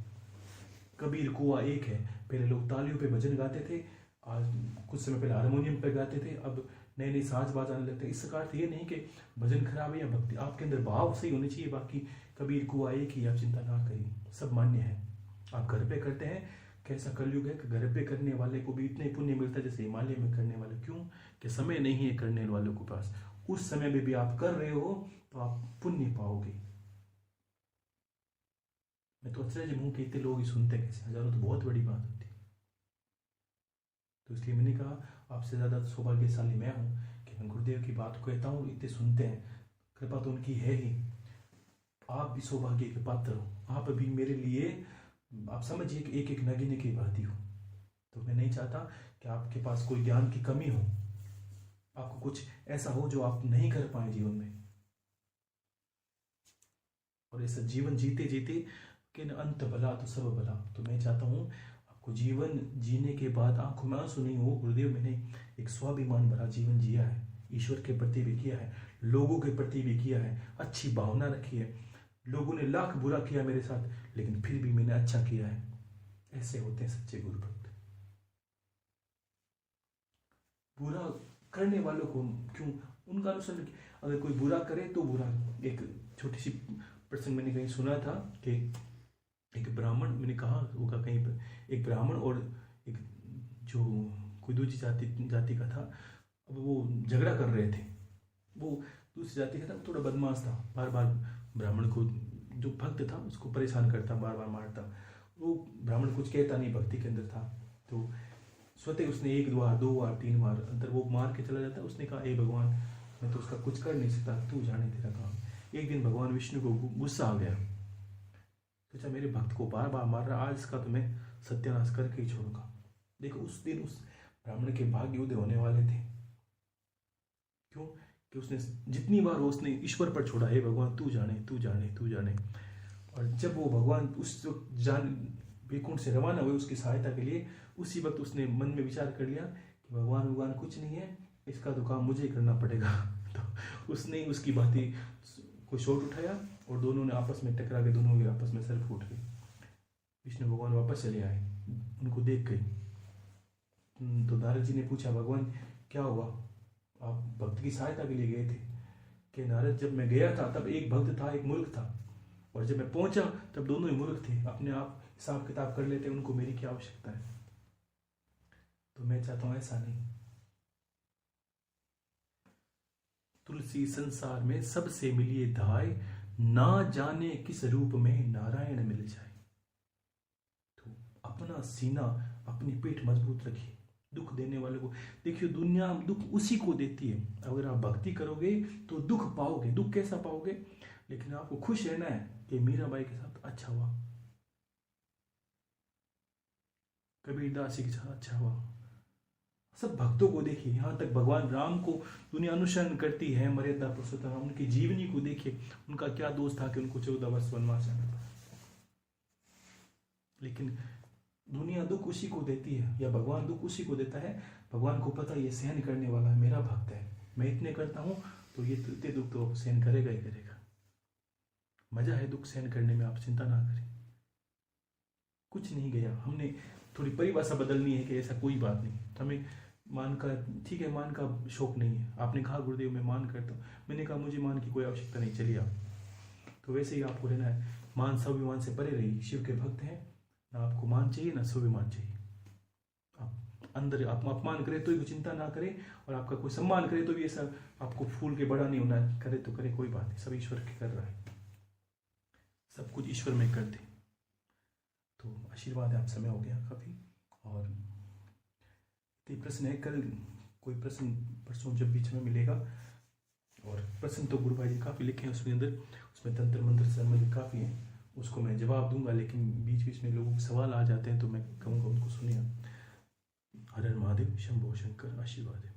कबीर कुआ एक है, पहले लोग तालियों पे भजन गाते थे, आज कुछ समय पहले हारमोनियम पे गाते थे, अब नए नए साज बाज आने लगते हैं। इसका अर्थ ये नहीं कि भजन खराब है या भक्ति, आपके अंदर भाव सही होने चाहिए। बाकी कबीर कुआ एक ही, आप चिंता ना करिए, सब मान्य है। आप घर पे करते हैं, कैसा कलयुग है कि घर पे करने वाले को भी इतने पुण्य मिलता है जैसे हिमालय में करने वाले। क्यों कि समय नहीं है करने वालों के पास, उस समय में भी आप कर रहे हो तो आप पुण्य पाओगे। मैं तो अचरज हूं कि इतने लोग ही सुनते कैसे, हजारों तो बहुत बड़ी बात होती है। तो इसलिए मैंने कहा आपसे ज्यादा सौभाग्यशाली मैं हूं कि मैं गुरुदेव की बात को कहता हूँ, इतने सुनते हैं, कृपा तो उनकी है ही। आप भी सौभाग्य के पात्र हो, आप भी मेरे लिए आप समझिए कि एक एक नगीने की भांति हो। तो मैं नहीं चाहता कि आपके पास कोई ज्ञान की कमी हो, आपको कुछ ऐसा हो जो आप नहीं कर पाए जीवन में, और ऐसा जीवन जीते जीते कि अंत भला तो सब भला। तो मैं चाहता हूँ आपको जीवन जीने के बाद आंखों में आंसू नहीं हो, गुरुदेव मैंने एक स्वाभिमान भरा जीवन जिया है, ईश्वर के प्रति भी किया है, लोगों के प्रति भी किया है, अच्छी भावना रखी है, लोगों ने लाख बुरा किया मेरे साथ लेकिन फिर भी मैंने अच्छा किया है। ऐसे होते हैं सच्चे गुरु भक्त। बुरा करने वालों को क्यों, उनका अनुसरण। अगर कोई बुरा करे तो बुरा। एक छोटी सी प्रसंग मैंने कहीं सुना था कि एक ब्राह्मण, मैंने कहा होगा कहीं पर, एक ब्राह्मण और एक जो कोई दूसरी जाति का था, अब वो झगड़ा कर रहे थे। वो दूसरी जाति का था, थोड़ा बदमाश था, बार बार ब्राह्मण को, जो भक्त था उसको परेशान करता, बार बार मारता। वो ब्राह्मण कुछ कहता नहीं, भक्ति के अंदर था, तो स्वतः उसने 1 बार 2 बार 3 बार अंदर वो मार के चला जाता। उसने कहा, ए भगवान, मैं तो उसका कुछ कर नहीं सकता, तू जाने तेरा काम। एक दिन भगवान विष्णु को गुस्सा आ गया, सोचा मेरे भक्त को बार बार मार रहा, आज इसका तो मैं सत्यानाश करके ही छोड़ूंगा। देखो उस दिन उस ब्राह्मण के भाग्य उदय होने वाले थे। क्यों? कि उसने जितनी बार उसने ईश्वर पर छोड़ा, हे भगवान तू जाने तू जाने तू जाने। और जब वो भगवान उस जान वैकुंठ से रवाना हुए उसकी सहायता के लिए, उसी वक्त उसने मन में विचार कर लिया कि भगवान कुछ नहीं है, इसका तो काम मुझे ही करना पड़ेगा। तो उसने उसकी बातें को शॉट उठाया और दोनों ने आपस में टकरा के दोनों के आपस में सर फूट गए। विष्णु भगवान वापस चले आए, उनको देख गए। तो नारद जी ने पूछा, भगवान क्या हुआ, आप भक्त की सहायता के लिए गए थे? कि नारद, जब मैं गया था तब एक भक्त था, एक मूर्ख था, और जब मैं पहुंचा तब दोनों ही मूर्ख थे, अपने आप हिसाब किताब कर लेते, उनको मेरी क्या आवश्यकता है। तो मैं चाहता हूं ऐसा नहीं। तुलसी संसार में सबसे मिलिए धाय, ना जाने किस रूप में नारायण मिल जाए। तो अपना सीना, अपनी पेट मजबूत रखिए। दुख देने वाले को देखिए, दुनिया दुख उसी को देती है। अगर आप भक्ति करोगे तो दुख पाओगे। दुख कैसा पाओगे? लेकिन आपको खुश रहना है कि मीराबाई के साथ अच्छा हुआ, कबीरदास जी के साथ अच्छा हुआ। सब भक्तों को देखिए, यहाँ तक भगवान राम को दुनिया अनुसरण करती है, मर्यादा पुरुषोत्तम, उनकी जीवनी को देखिए, उनका क्या दोष था कि उनको 14 वर्ष वनवास जाना पड़ा। लेकिन दुनिया दुख उसी को देती है, या भगवान दुख उसी को देता है। भगवान को पता है ये सहन करने वाला है, मेरा भक्त है, मैं इतने करता हूं तो ये इतने दुख तो सहन करेगा ही करेगा। मजा है दुख सहन करने में, आप चिंता ना करें, कुछ नहीं गया। हमने थोड़ी परिभाषा बदलनी है कि ऐसा कोई बात नहीं, हमें मान का, ठीक है, मान का शौक नहीं है। आपने कहा गुरुदेव मैं मान करता हूँ, मैंने कहा मुझे मान की कोई आवश्यकता नहीं, चलिए आप। तो वैसे ही आपको रहना है, मान स्वाभिमान से परे रहिए। शिव के भक्त हैं, ना आपको मान चाहिए ना स्वाभिमान चाहिए। आप अंदर आप अपमान करे तो भी चिंता ना करें, और आपका कोई सम्मान करे तो भी ऐसा आपको फूल के बड़ा नहीं होना, करे तो करे, कोई बात नहीं, सब ईश्वर के कर रहा है, सब कुछ ईश्वर में कर दे। तो आशीर्वाद है, आप समय हो गया काफ़ी। और प्रश्न है, कल कोई प्रश्न परसों जब बीच में मिलेगा। और प्रश्न तो गुरु भाई जी काफ़ी लिखे हैं उसके अंदर, उसमें तंत्र मंत्र से संबंधित काफ़ी हैं, उसको मैं जवाब दूंगा। लेकिन बीच बीच में लोगों के सवाल आ जाते हैं तो मैं कहूँगा उनको सुनिए। हर हर महादेव, शंभो शंकर, आशीर्वाद है।